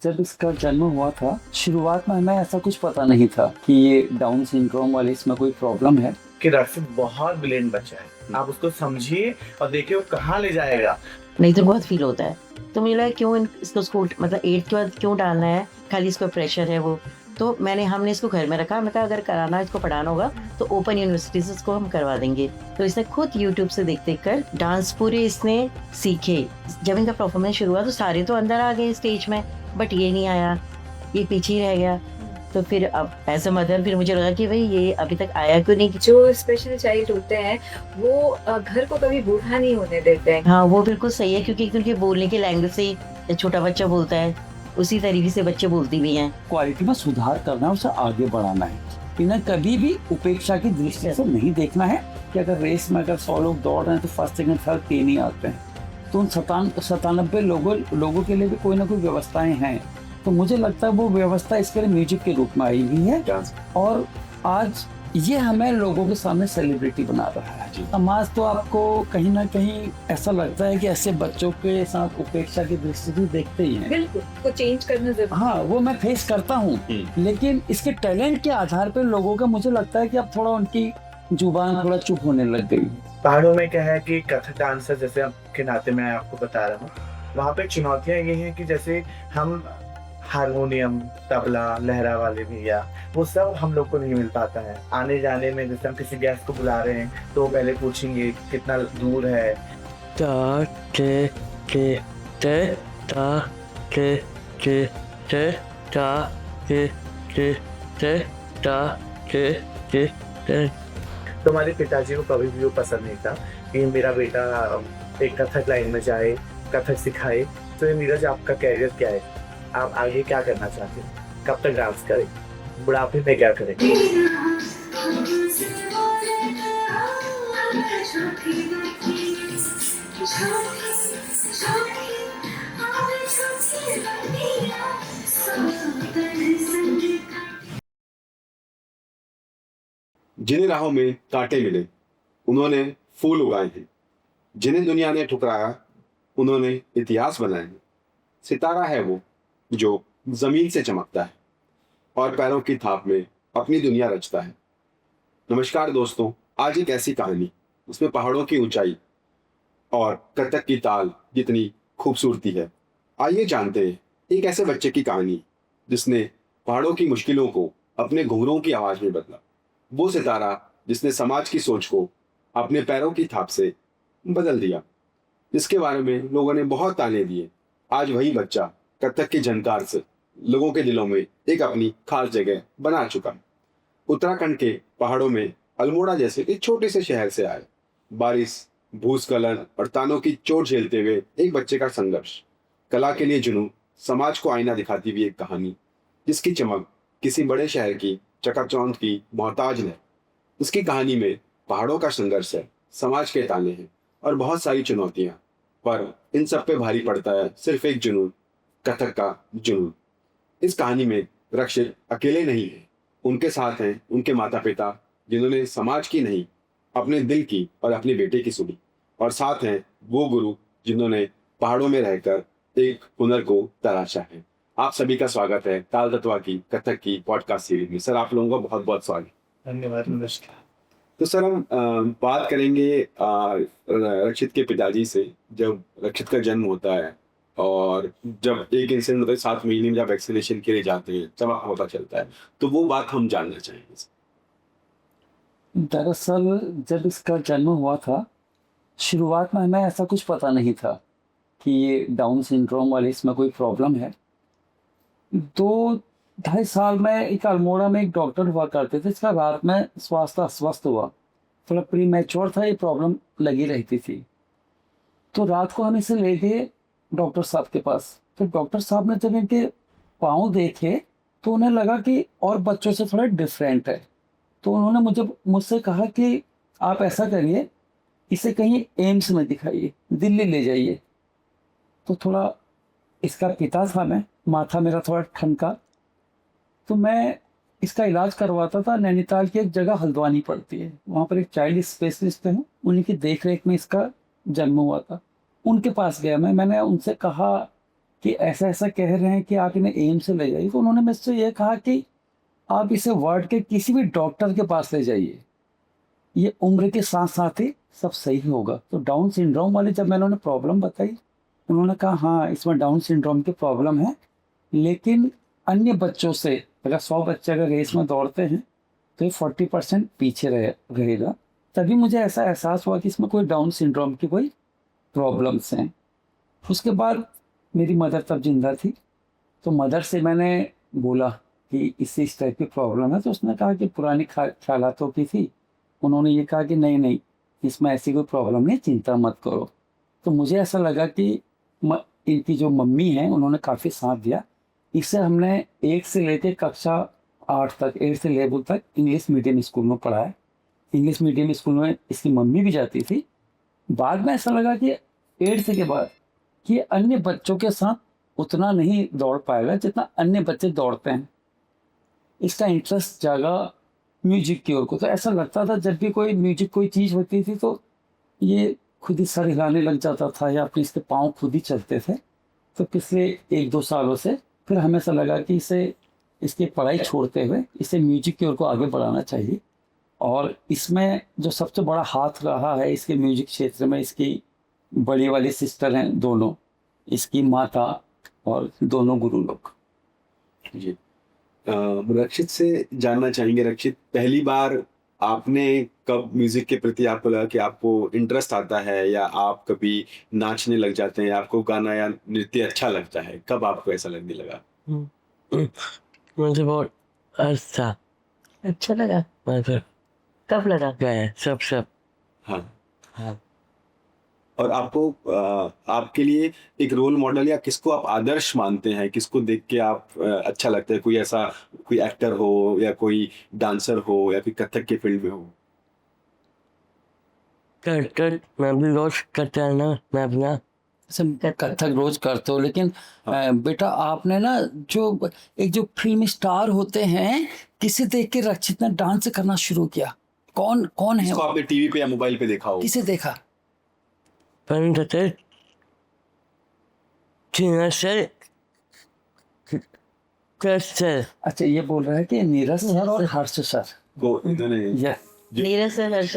जब इसका जन्म हुआ था, शुरुआत में हमें ऐसा कुछ पता नहीं था कि ये डाउन सिंड्रोम वाले इसमें कोई प्रॉब्लम है। कि रक्षित बहुत ब्रिलियंट बच्चा है, आप उसको समझिए और देखिए वो कहाँ ले जाएगा। नहीं तो बहुत फील होता है। तो मुझे लगा क्यों इसको स्कूल मतलब 8 के बाद क्यों डालना है, खाली इसका प्रेशर है वो। तो हमने इसको घर में रखा। मैं कहा अगर कराना इसको पढ़ाना होगा तो ओपन यूनिवर्सिटी से इसको हम करवा देंगे। तो इसने खुद यूट्यूब से देख देख कर डांस पूरे इसने सीखे। जब इनका परफॉर्मेंस शुरू हुआ तो सारे तो अंदर आ गए स्टेज में, बट ये नहीं आया, ये पीछे ही रह गया। तो फिर अब एज अ मदर फिर मुझे लगा कि भाई ये अभी तक आया क्यों नहीं। जो स्पेशल चाइल्ड होते हैं वो घर को कभी बूढ़ा नहीं होने देते हैं। हाँ, वो बिल्कुल सही है, क्योंकि उनके बोलने के लैंग्वेज से छोटा बच्चा बोलता है उसी तरीके से बच्चे बोलती भी हैं। क्वालिटी में सुधार करना है, उसे आगे बढ़ाना है। इन्हें कभी भी उपेक्षा की दृष्टि से नहीं देखना है कि अगर रेस में अगर 100 लोग दौड़ रहे हैं तो फर्स्ट सेकंड थर्ड 3 ही आते हैं। तो उन 97 लोगों के लिए भी कोई ना कोई व्यवस्थाएं हैं। तो मुझे लगता है वो व्यवस्था इसके लिए म्यूजिक के रूप में आई हुई है, और आज ये हमें लोगों के सामने सेलिब्रिटी बना रहा है। समाज तो आपको कहीं ना कहीं ऐसा लगता है कि ऐसे बच्चों के साथ उपेक्षा की दृष्टि से देखते ही हैं। बिल्कुल, को चेंज करना जरूरी। हाँ, वो मैं फेस करता हूँ, लेकिन इसके टैलेंट के आधार पर लोगों का मुझे लगता है कि अब थोड़ा उनकी जुबान थोड़ा चुप होने लग गई। पहाड़ों में क्या है कि कथक डांसर जैसे के नाते मैं आपको बता रहा हूँ, वहाँ पे चुनौतियाँ ये हैं कि जैसे हम हारमोनियम, तबला, लहरा वाले भैया, वो सब हम लोग को नहीं मिल पाता है। आने जाने में जैसे हम किसी गेस्ट को बुला रहे हैं तो वो पहले पूछेंगे कितना दूर है। ता के के ते ता के ते ता के ते ता के ते। तो हमारे पिताजी को कभी भी वो पसंद नहीं था कि मेरा बेटा एक कथक लाइन में जाए, कथक सिखाए। तो ये नीरज, आपका कैरियर क्या है? आप आगे क्या करना चाहते हैं? कब तक डांस करें? बुढ़ापे में क्या करें? जिन्हें राहों में कांटे मिले उन्होंने फूल उगाए हैं, जिन्हें दुनिया ने ठुकराया उन्होंने इतिहास बनाए हैं। सितारा है वो जो जमीन से चमकता है और पैरों की थाप में अपनी दुनिया रचता है। नमस्कार दोस्तों, आज एक ऐसी कहानी उसमें पहाड़ों की ऊंचाई और कथक की ताल जितनी खूबसूरती है। आइए जानते हैं एक ऐसे बच्चे की कहानी जिसने पहाड़ों की मुश्किलों को अपने घुंघरूओं की आवाज में बदला। वो सितारा जिसने समाज की सोच को अपने पैरों की थाप से बदल दिया, जिसके बारे में लोगों ने बहुत ताने दिए। आज वही बच्चा कथक की झनकार से लोगों के दिलों में एक अपनी खास जगह बना चुका। उत्तराखंड के पहाड़ों में अल्मोड़ा जैसे एक छोटे से शहर से आए, बारिश, भूस्खलन और तानों की चोट झेलते हुए एक बच्चे का संघर्ष, कला के लिए जुनून, समाज को आईना दिखाती हुई एक कहानी जिसकी चमक किसी बड़े शहर की चकाचौंध की मोहताज है। उसकी कहानी में पहाड़ों का संघर्ष है, समाज के ताने हैं और बहुत सारी चुनौतियां, पर इन सब पे भारी पड़ता है सिर्फ एक जुनून, कथक का जुनून। इस कहानी में रक्षित अकेले नहीं है, उनके साथ हैं उनके माता पिता जिन्होंने समाज की नहीं अपने दिल की और अपने बेटे की सुनी, और साथ हैं वो गुरु जिन्होंने पहाड़ों में रहकर एक हुनर को तराशा है। आप सभी का स्वागत है ताल तत्वा की कथक की पॉडकास्ट सीरीज में। सर, आप लोगों का बहुत बहुत स्वागत। धन्यवाद। नमस्कार। तो सर, हम बात करेंगे रक्षित के पिताजी से। जब रक्षित का जन्म होता है और जब एक इंसिडेंट होता है 7 महीने में जब वैक्सीनेशन के लिए जाते हैं तब आपको पता चलता है, तो वो बात हम जानना चाहेंगे। दरअसल जब इसका जन्म हुआ था, शुरुआत में हमें ऐसा कुछ पता नहीं था कि ये डाउन सिंड्रोम वाले इसमें कोई प्रॉब्लम है। 2-2.5 साल में एक अल्मोड़ा में एक डॉक्टर हुआ करते थे, इसका रात में स्वास्थ्य अस्वस्थ हुआ, थोड़ा प्री मैच्योर था, ये प्रॉब्लम लगी रहती थी। तो रात को हम इसे ले गए डॉक्टर साहब के पास। तो डॉक्टर साहब ने जब इनके पाँव देखे तो उन्हें लगा कि और बच्चों से थोड़ा डिफरेंट है। तो उन्होंने मुझसे कहा कि आप ऐसा करिए, इसे कहीं एम्स में दिखाइए, दिल्ली ले जाइए। तो थोड़ा इसका पिता था, मैं माथा मेरा थोड़ा ठनका, तो मैं इसका इलाज करवाता था। नैनीताल की एक जगह हल्द्वानी पड़ती है, वहाँ पर एक चाइल्ड स्पेशलिस्ट हैं, उन्हीं की देख रेख में इसका जन्म हुआ था। उनके पास गया मैंने उनसे कहा कि ऐसा ऐसा कह रहे हैं कि आप इन्हें एम्स से ले जाइए, तो उन्होंने मुझसे ये कहा कि आप इसे वर्ल्ड के किसी भी डॉक्टर के पास ले जाइए, ये उम्र के साथ साथ ही सब सही होगा। तो डाउन सिंड्रोम वाले जब मैंने उन्हें प्रॉब्लम बताई, उन्होंने कहा हाँ इसमें डाउन सिंड्रोम की प्रॉब्लम है, लेकिन अन्य बच्चों से अगर 100 बच्चे अगर रेस में दौड़ते हैं तो ये 40% पीछे रहेगा। तभी मुझे ऐसा एहसास हुआ कि इसमें कोई डाउन सिंड्रोम की कोई प्रॉब्लम्स हैं। उसके बाद मेरी मदर तब जिंदा थी, तो मदर से मैंने बोला कि इससे इस टाइप की प्रॉब्लम है, तो उसने कहा कि पुरानी ख्यालातों की थी। उन्होंने ये कहा कि नहीं नहीं इसमें ऐसी कोई प्रॉब्लम नहीं, चिंता मत करो। तो मुझे ऐसा लगा कि इनकी जो मम्मी हैं उन्होंने काफ़ी साथ दिया। इसे हमने 1 से लेकर कक्षा 8 तक, 8 से लेवल तक इंग्लिश मीडियम स्कूल में पढ़ा है। इंग्लिश मीडियम स्कूल में इसकी मम्मी भी जाती थी। बाद में ऐसा लगा कि 8th के बाद कि अन्य बच्चों के साथ उतना नहीं दौड़ पाएगा जितना अन्य बच्चे दौड़ते हैं। इसका इंटरेस्ट जागा म्यूजिक की ओर को। तो ऐसा लगता था जब भी कोई म्यूजिक कोई चीज़ होती थी तो ये खुद ही सर हिलाने लग जाता था या अपने इसके पाँव खुद ही चलते थे। तो पिछले 1-2 सालों से फिर हमें ऐसा लगा कि इसे इसकी पढ़ाई छोड़ते हुए इसे म्यूजिक की ओर को आगे बढ़ाना चाहिए। और इसमें जो सबसे बड़ा हाथ रहा है इसके म्यूजिक क्षेत्र में, इसकी बड़ी वाली सिस्टर हैं दोनों, इसकी माता और दोनों गुरु लोग। जी रक्षित से जानना चाहेंगे, रक्षित पहली बार आपने कब म्यूजिक के प्रति आपको लगा कि आपको इंटरेस्ट आता है, या आप कभी नाचने लग जाते हैं, या आपको गाना या नृत्य अच्छा लगता है, कब आपको ऐसा लगने लगा? मुझे बहुत अच्छा अच्छा लगा। मतलब कब लगा? गए सब हाँ। हाँ। और आपको आपके लिए एक रोल मॉडल या किसको आप आदर्श मानते हैं, किसको देख के आप अच्छा लगता है? कोई ऐसा कोई एक्टर हो, या कोई डांसर हो, या कोई कथक के फील्ड में हो? कर मैं भी रोज करता है ना, मैं अपना कथक रोज करते हो, लेकिन बेटा आपने ना जो फिल्म स्टार होते हैं किसे देख के रक्षित ने डांस करना शुरू किया? कौन है इसको वो? आपने टीवी पे या मोबाइल पे देखा हो? किसे देखा? पंडित चीना से सर। अच्छा ये बोल रहा है कि नीरज सर और हर्ष सर को इन्होंने ये नीरज से हर्ष।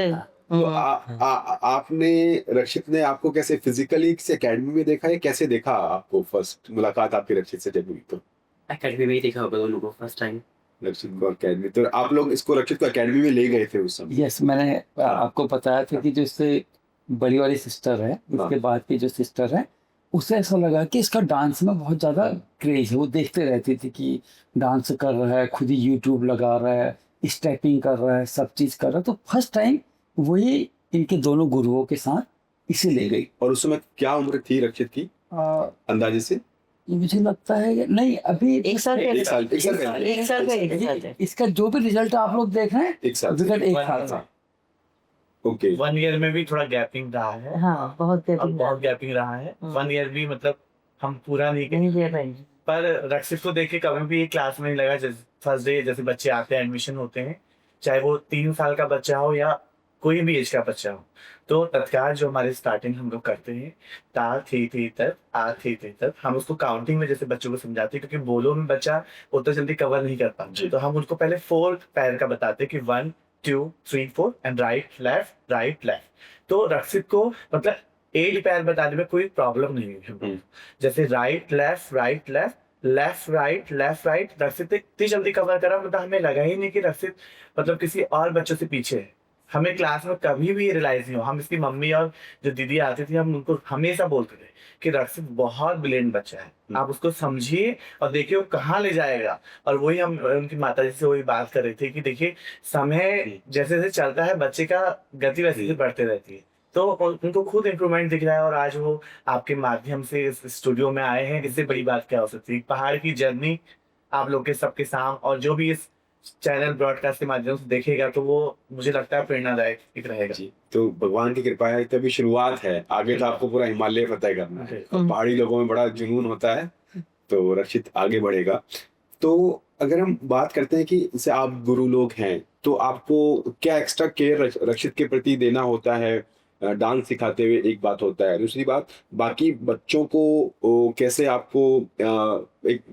तो आपने रक्षित ने आपको कैसे फिजिकली किसी एकेडमी में देखा, या कैसे देखा आपको फर्स्ट मुलाकात आपकी रक्षित से जब हुई? तो एकेडमी में ही देखा होगा दोनों को फर्स्ट टाइम। रक्षित को एकेडमी, तो आप लोग इसको रक्षित को एकेडमी में ले गए थे उस समय? यस, मैंने आपको बताया था कि जो इससे बड़ी वाली सिस्टर है, उसके बाद की जो सिस्टर है, उसे ऐसा लगा कि इसका डांस में बहुत ज़्यादा क्रेज है। वो देखते रहती थी कि डांस कर रहा है, खुद ही यूट्यूब लगा रहा है, स्टेपिंग कर रहा है, सब चीज़ कर रहा है। तो फर्स्ट टाइम वही इनके दोनों गुरुओं के साथ इसे ले गई। और उस समय क्या उम्र थी रक्षित की अंदाजे से? मुझे लगता है कि नहीं, अभी 1 साल एक साल पहले। 1 साल का इसका जो भी रिजल्ट आप लोग देख रहे हैं, 1 साल से। रिजल्ट 1 साल था। ओके। 1 ईयर में भी थोड़ा गैपिंग रहा है। हाँ, बहुत अब बहुत गैपिंग रहा है। 1 ईयर भी मतलब हम पूरा नहीं नहीं दे पाएंगे। पर रक्षित को देख के कभी भी क्लास में नहीं लगा। जैसे फर्स्ट डे जैसे बच्चे आते हैं, एडमिशन होते हैं, चाहे वो 3 साल का बच्चा हो या कोई भी एज का बच्चा हो, तो तत्काल जो हमारे स्टार्टिंग हम लोग करते हैं ता थी तक आ थी तक, हम उसको काउंटिंग में जैसे बच्चों को समझाते हैं, क्योंकि बोलो में बच्चा उतना जल्दी कवर नहीं कर पाता। तो हम उनको पहले 4 पैर का बताते हैं कि 1 2 3 4 एंड राइट लेफ्ट। तो रक्षित को मतलब 8 पैर बताने में कोई प्रॉब्लम नहीं है। जैसे राइट लेफ्ट लेफ्ट राइट रक्षित इतनी जल्दी कवर करा, मतलब हमें लगा ही नहीं कि रक्षित मतलब किसी और बच्चों से पीछे है। हमें क्लास में कभी भी रियलाइज नहीं हो। हम इसकी मम्मी और जो दीदी आती थी, हम उनको हमेशा बोलते थे कि रक्षित बहुत ब्रिलियंट बच्चा है, आप उसको समझिए और देखिए वो कहाँ ले जाएगा। और वही हम उनकी माता जी से वही बात कर रहे थे कि देखिए समय जैसे जैसे चलता है, बच्चे का गति वैसे बढ़ते रहती है। तो उनको खुद इम्प्रूवमेंट दिख रहा है, और आज वो आपके माध्यम से इस स्टूडियो में आए हैं। इससे बड़ी बात क्या हो सकती है? पहाड़ की जर्नी आप लोग के सबके सामने, और जो भी इस चैनल ब्रॉडकास्ट के माध्यम से देखेगा तो वो मुझे लगता है प्रेरणादायक रहेगा। जी, तो भगवान की कृपा है, तभी शुरुआत है। आगे तो आपको पूरा हिमालय फतेह करना है। पहाड़ी लोगों में बड़ा जुनून होता है, तो रक्षित आगे बढ़ेगा। तो अगर हम बात करते हैं कि जैसे आप गुरु लोग हैं, तो आपको क्या एक्स्ट्रा केयर रक्षित के प्रति देना होता है? डांस सिखाते हुए एक बात होता है, दूसरी बात बाकी बच्चों को कैसे आपको एक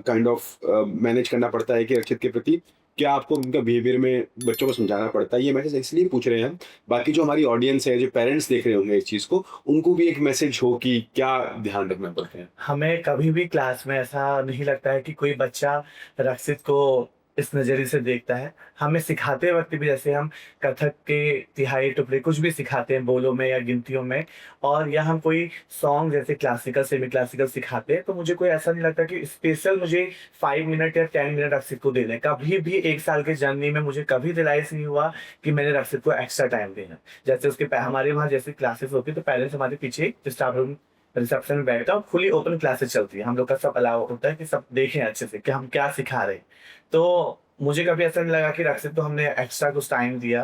काइंड ऑफ मैनेज करना पड़ता है कि रक्षित के प्रति क्या आपको उनका बिहेवियर में बच्चों को समझाना पड़ता है। ये मैसेज इसलिए पूछ रहे हैं बाकी जो हमारी ऑडियंस है, जो पेरेंट्स देख रहे होंगे इस चीज़ को, उनको भी एक मैसेज हो कि क्या ध्यान रखना पड़ता है। हमें कभी भी क्लास में ऐसा नहीं लगता है कि कोई बच्चा रक्षित को इस नज़रिए से देखता है। हमें सिखाते वक्त भी, जैसे हम कथक के तिहाई टुकड़े कुछ भी सिखाते हैं बोलों में या गिनतियों में, और या हम कोई सॉन्ग जैसे क्लासिकल सेमी क्लासिकल सिखाते हैं, तो मुझे कोई ऐसा नहीं लगता कि स्पेशल मुझे 5 मिनट या 10 मिनट रक्षित को देना है। कभी भी 1 साल के जर्नी में मुझे कभी रियलाइज नहीं हुआ कि मैंने रक्षित को एक्स्ट्रा टाइम देना। जैसे उसके हमारे वहाँ जैसे क्लासेस होती है तो पेरेंट्स हमारे पीछे स्टाफ रूम रिसेप्शन में बैठा और फुली ओपन क्लासेस चलती है। हम लोग का सब अलाउ होता है कि सब देखें अच्छे से कि हम क्या सिखा रहे हैं। तो मुझे कभी ऐसा नहीं लगा कि रक्षित को हमने एक्स्ट्रा कुछ टाइम दिया,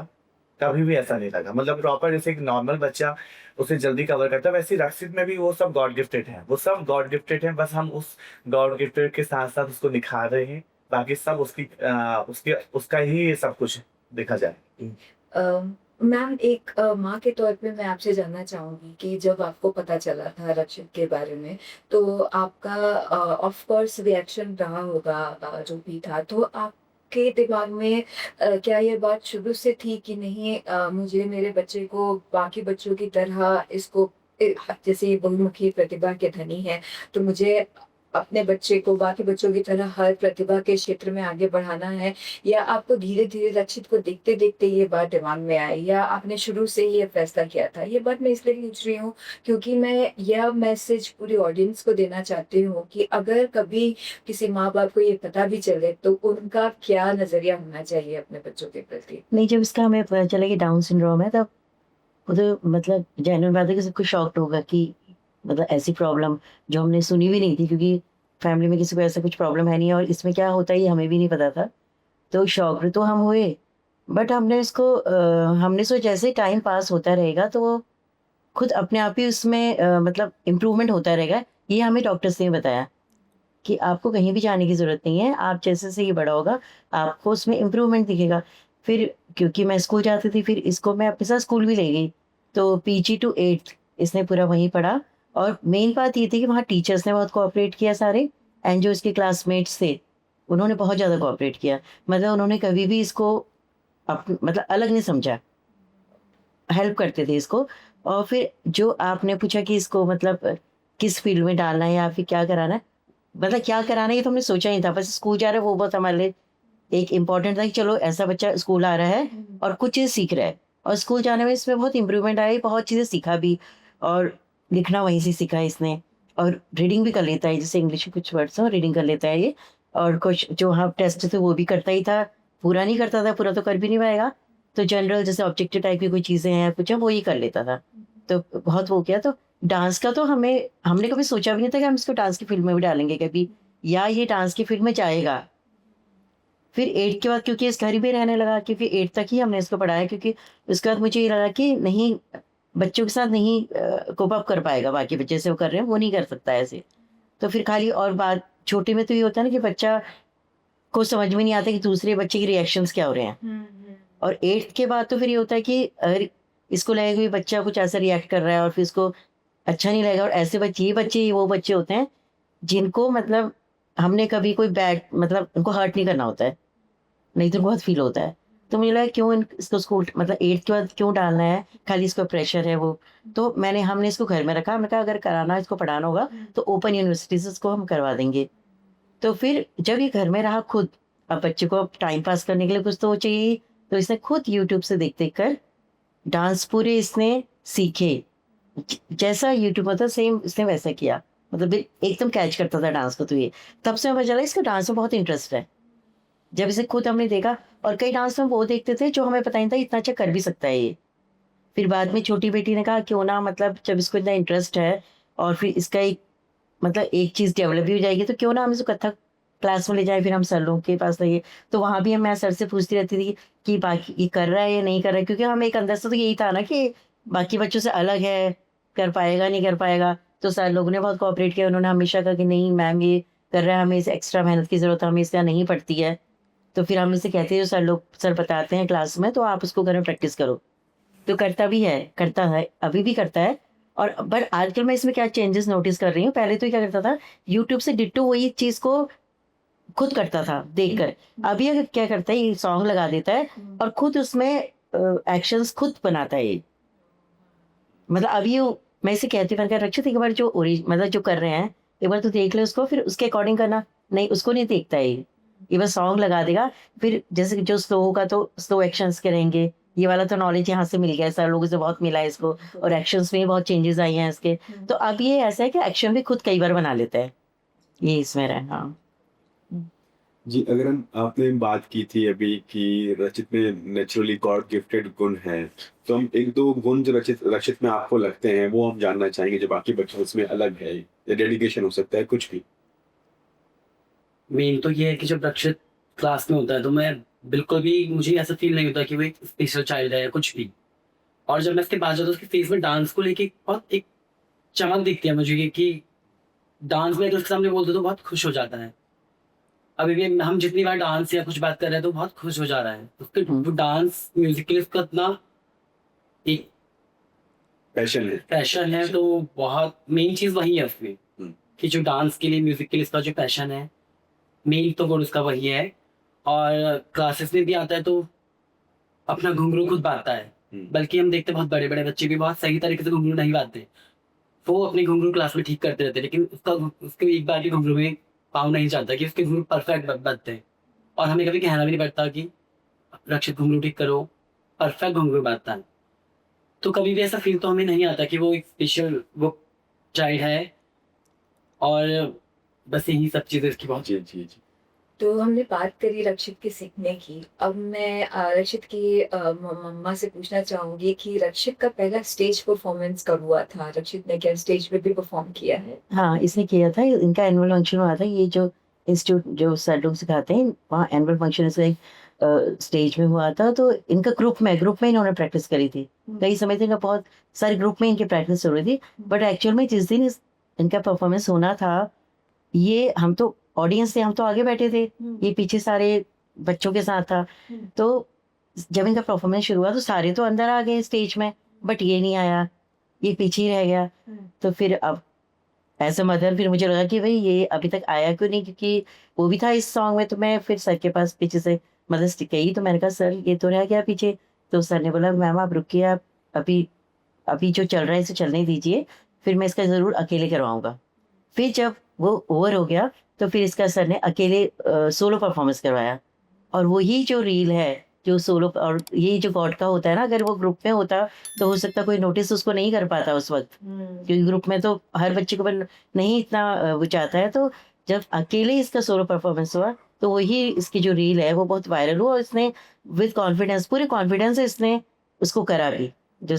कभी भी ऐसा नहीं लगा। मतलब प्रॉपर जैसे एक नॉर्मल बच्चा उसे जल्दी कवर करता है, वैसे ही रक्षित में भी वो सब गॉड गिफ्टेड है। वो सब गॉड गिफ्टेड है, बस हम उस गॉड गिफ्टेड के साथ साथ उसको निखार रहे हैं। बाकी सब उसका ही सब कुछ देखा जाए। मैम, एक माँ के तौर पे मैं आपसे जानना चाहूँगी कि जब आपको पता चला था रक्षित के बारे में, तो आपका ऑफ कोर्स रिएक्शन रहा होगा, जो भी था। तो आपके दिमाग में क्या ये बात शुरू से थी कि नहीं, मुझे मेरे बच्चे को बाकी बच्चों की तरह इसको जैसे ये बहुमुखी प्रतिभा के धनी है, तो मुझे अपने बच्चे को बाकी बच्चों की तरह हर प्रतिभा के क्षेत्र में आगे बढ़ाना है, या आपको धीरे धीरे रक्षित को देखते देखते ये बात दिमाग में आई, या आपने शुरू से ही ये फैसला किया था? ये बात मैं इसलिए पूछ रही हूँ क्योंकि मैं यह मैसेज पूरी ऑडियंस को देना चाहती हूँ कि अगर कभी किसी माँ बाप को ये पता भी चले तो उनका क्या नजरिया होना चाहिए अपने बच्चों के प्रति। नहीं, जब इसका हमें पता चला कि डाउन सिंड्रोम है, तब वो तो मतलब जेन्युइन बात है कि सबको शॉक्ड होगा कि मतलब ऐसी प्रॉब्लम जो हमने सुनी भी नहीं थी, क्योंकि फैमिली में किसी को ऐसा कुछ प्रॉब्लम है नहीं और इसमें क्या होता है ये हमें भी नहीं पता था। तो शॉक्ड तो हम हुए, बट हमने हमने सोचा जैसे टाइम पास होता रहेगा तो वो खुद अपने आप ही उसमें मतलब इम्प्रूवमेंट होता रहेगा। ये हमें डॉक्टर्स ने बताया कि आपको कहीं भी जाने की ज़रूरत नहीं है, आप जैसे से ये बड़ा होगा आपको उसमें इम्प्रूवमेंट दिखेगा। फिर क्योंकि मैं स्कूल जाती थी, फिर इसको मैं अपने साथ स्कूल भी ले गई, तो PG to 8th इसने पूरा वहीं पढ़ा। और मेन बात ये थी कि वहाँ टीचर्स ने बहुत कोऑपरेट किया सारे, एंड जो इसके क्लासमेट्स थे उन्होंने बहुत ज़्यादा कोऑपरेट किया। मतलब उन्होंने कभी भी इसको मतलब अलग नहीं समझा, हेल्प करते थे इसको। और फिर जो आपने पूछा कि इसको मतलब किस फील्ड में डालना है या फिर क्या कराना है, मतलब क्या कराना है ये तो हमने सोचा ही था, बस स्कूल जा रहा है वो बहुत हमारे लिए एक इम्पॉर्टेंट था कि चलो ऐसा बच्चा स्कूल आ रहा है और कुछ चीज़ सीख रहा है। और स्कूल जाने में इसमें बहुत इम्प्रूवमेंट आई, बहुत चीज़ें सीखा भी, और लिखना वहीं से सीखा इसने, और रीडिंग भी कर लेता है, जैसे इंग्लिश के कुछ वर्ड्स हैं रीडिंग कर लेता है ये। और कुछ जो हाँ टेस्ट थे वो भी करता ही था, पूरा नहीं करता था, पूरा तो कर भी नहीं पाएगा, तो जनरल जैसे ऑब्जेक्टिव टाइप की कोई चीज़ें हैं कुछ है वो ही कर लेता था, तो बहुत वो किया। तो डांस का तो हमने कभी सोचा भी नहीं था कि हम इसको डांस की फील्ड में भी डालेंगे कभी, या ये डांस की फील्ड में जाएगा। फिर 8 के बाद क्योंकि इस घर में रहने लगा, क्योंकि 8 तक ही हमने इसको पढ़ाया, क्योंकि उसके बाद मुझे ये लगा कि नहीं बच्चों के साथ नहीं कोप अप कर पाएगा, बाकी बच्चे से वो कर रहे हैं वो नहीं कर सकता ऐसे। तो फिर खाली और बात छोटे में तो ये होता है ना कि बच्चा को समझ में नहीं आता कि दूसरे बच्चे के रिएक्शंस क्या हो रहे हैं। और 8th के बाद तो फिर ये होता है कि अगर इसको लगेगा कि बच्चा कुछ ऐसा रिएक्ट कर रहा है और फिर इसको अच्छा नहीं लगेगा, और ऐसे बच्चे वो बच्चे होते हैं जिनको मतलब हमने कभी कोई बैड मतलब उनको हर्ट नहीं करना होता है, नहीं तो बहुत फील होता है। तो मुझे लगा क्यों इसको स्कूल मतलब 8th के बाद क्यों डालना है, खाली इसको प्रेशर है वो। तो हमने इसको घर में रखा, हमने कहा अगर कराना इसको पढ़ाना होगा तो ओपन यूनिवर्सिटी से इसको हम करवा देंगे। तो फिर जब ये घर में रहा खुद, अब बच्चे को टाइम पास करने के लिए कुछ तो चाहिए, तो इसने खुद यूट्यूब से देख कर डांस पूरे इसने सीखे, जैसा यूट्यूब होता सेम इसने वैसा किया, मतलब एकदम कैच करता था डांस को। तो ये तब से हमें चला इसका डांस में बहुत इंटरेस्ट है, जब इसे खुद हमने देखा। और कई डांस में वो देखते थे जो हमें पता नहीं था इतना अच्छा कर भी सकता है ये। फिर बाद में छोटी बेटी ने कहा क्यों ना, मतलब जब इसको इतना इंटरेस्ट है और फिर इसका एक चीज़ डेवलप भी हो जाएगी तो क्यों ना हम इसको कथक क्लास में ले जाए। फिर हम सर लोगों के पास लगे, तो वहाँ भी मैं सर से पूछती रहती थी कि बाकी ये कर रहा है या नहीं कर रहा है, क्योंकि हम एक अंदर से तो यही था ना कि बाकी बच्चों से अलग है, कर पाएगा नहीं कर पाएगा। तो सर लोगों ने बहुत कोऑपरेट किया, उन्होंने हमेशा कहा कि नहीं मैम ये कर रहा है, हमें इसे एक्स्ट्रा मेहनत की ज़रूरत है, हमें इसका नहीं पड़ती है। तो फिर हम इसे कहते हैं जो सर बताते हैं क्लास में, तो आप उसको घर में प्रैक्टिस करो। तो करता है अभी भी करता है। और बट आजकल मैं इसमें क्या चेंजेस नोटिस कर रही हूँ, पहले तो ये क्या करता था, यूट्यूब से डिट्टो वही चीज़ को खुद करता था देखकर। अभी अगर क्या करता है, ये सॉन्ग लगा देता है और खुद उसमें एक्शंस खुद बनाता है ये। मतलब अभी मैं इसे कहती हूँ, मैंने कहा रक्षित एक बार मतलब जो कर रहे हैं एक बार तो देख ले उसको, फिर उसके अकॉर्डिंग करना। नहीं, उसको नहीं देखता है ये बस सॉन्ग लगा देगा, फिर जैसे जो स्लो होगा तो स्लो एक्शंस करेंगे। ये वाला तो नॉलेज यहाँ से मिल गया है, सारे लोगों से बहुत मिला है इसको, और एक्शंस में भी बहुत चेंजेस आई हैं इसके। तो अब ये ऐसा है कि एक्शन भी खुद कई बार बना लेता है, ये इसमें रहा। हाँ जी, अगर हम आपने बात की थी अभी कि रचित में नेचुरली गॉड गिफ्टेड गुण है, तो हम एक दो गुण जो रचित में आपको लगते हैं वो हम जानना चाहेंगे जो बाकी बच्चों उसमें अलग है, या डेडिकेशन हो सकता है, कुछ भी। मेन तो ये है कि जब रक्षित क्लास में होता है तो मैं बिल्कुल भी, मुझे ऐसा फील नहीं होता कि वो एक स्पेशल चाइल्ड है या कुछ भी। और जब मैं इसके पास जाता हूँ, उसके फेस में डांस को लेके बहुत एक चमक दिखती है मुझे कि डांस में अगर उसके सामने बोलते तो बहुत खुश हो जाता है। अभी भी हम जितनी बार डांस या कुछ बात कर रहे हैं तो बहुत खुश हो जा रहा है। उसके वो डांस म्यूजिक के लिए उसका इतना एक पैशन है, तो बहुत मेन चीज वही है उसमें कि जो डांस के लिए, म्यूजिक के लिए इसका जो पैशन है, मेन तो गुण उसका वही है। और क्लासेस में भी आता है तो अपना घुंघरू खुद बांधता है। बल्कि हम देखते हैं बहुत बड़े बड़े बच्चे भी बहुत सही तरीके से घुंघरू नहीं बांधते, वो अपने घुंघरू क्लास में ठीक करते रहते हैं, लेकिन उसके एक बार भी घुंघरू में पाँव नहीं चलता कि उसके घुंघरू परफेक्ट बनते हैं। और हमें कभी कहना भी नहीं पड़ता कि रक्षित घुंघरू ठीक करो, परफेक्ट घुंघरू बांधता है। तो कभी भी ऐसा फील तो हमें नहीं आता कि वो एक स्पेशल वो चाइल्ड है। और बस यही सब चीज़ें इसकी बहुत। जी जी जी। तो हमने बात करी रक्षित के सीखने की। अब मैं रक्षित की मम्मा से पूछना चाहूंगी कि रक्षित का पहला स्टेज परफॉर्मेंस कब हुआ था? रक्षित ने क्या स्टेज पे भी परफॉर्म किया है? हाँ, इसने किया था, इनका एनुअल फंक्शन हुआ था। ये जो इंस्टीट्यूट जो सर लोग सिखाते हैं, वहाँ एनुअल फंक्शन इसका स्टेज में हुआ था। तो इनका ग्रुप में इन्होंने प्रैक्टिस करी थी। कई समय तक इनका बहुत सारे ग्रुप में इनकी प्रैक्टिस हो रही थी। बट एक्चुअल में जिस दिन इनका परफॉर्मेंस होना था, ये हम तो ऑडियंस थे, हम तो आगे बैठे थे, ये पीछे सारे बच्चों के साथ था। तो जब इनका परफॉर्मेंस शुरू हुआ तो सारे तो अंदर आ गए स्टेज में, बट ये नहीं आया, ये पीछे ही रह गया। तो फिर अब एज अ मदर फिर मुझे लगा कि भाई ये अभी तक आया क्यों नहीं, क्योंकि वो भी था इस सॉन्ग में। तो मैं फिर सर के पास पीछे से मदर से गई, तो मैंने कहा सर ये तो रह गया पीछे। तो सर ने बोला मैम आप रुकिए, आप अभी जो चल रहा है इसे चलने दीजिए, फिर मैं इसका ज़रूर अकेले करवाऊँगा। फिर जब वो ओवर हो गया तो फिर इसका सर ने अकेले सोलो परफॉर्मेंस करवाया। और वही जो रील है जो सोलो, और ये जो गॉड का होता है ना, अगर वो ग्रुप में होता तो हो सकता कोई नोटिस उसको नहीं कर पाता उस वक्त, क्योंकि ग्रुप में तो हर बच्चे को नहीं इतना वो चाहता है। तो जब अकेले इसका सोलो परफॉर्मेंस हुआ तो वही इसकी जो रील है वो बहुत वायरल हुआ। और इसने विद कॉन्फिडेंस, पूरे कॉन्फिडेंस से इसने उसको करा भी, जो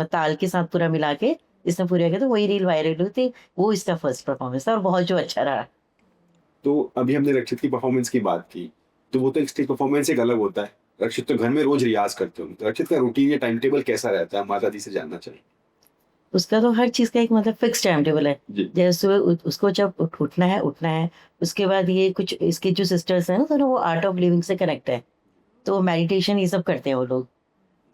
ताल के साथ पूरा मिला के इसने पूरा किया। तो वही रील वायरल हुई थी, वो इसका फर्स्ट परफॉर्मेंस था और बहुत जो अच्छा रहा। तो अभी हमने रक्षित की परफॉर्मेंस की बात की, तो वो तो एक स्टेज परफॉर्मेंस एक अलग होता है। रक्षित तो घर में रोज रियाज करते हो, तो रक्षित का रूटीन या टाइम टेबल कैसा रहता है, माता जी से जानना चाहिए। उसका तो हर चीज़ का एक मतलब फिक्स टाइम टेबल है। जी। जैसे सुबह उसको जब उठना है। उसके बाद ये कुछ इसके जो सिस्टर्स हैं ना, तो वो आर्ट ऑफ लिविंग से कनेक्ट है, तो मेडिटेशन ये सब करते हैं वो लोग।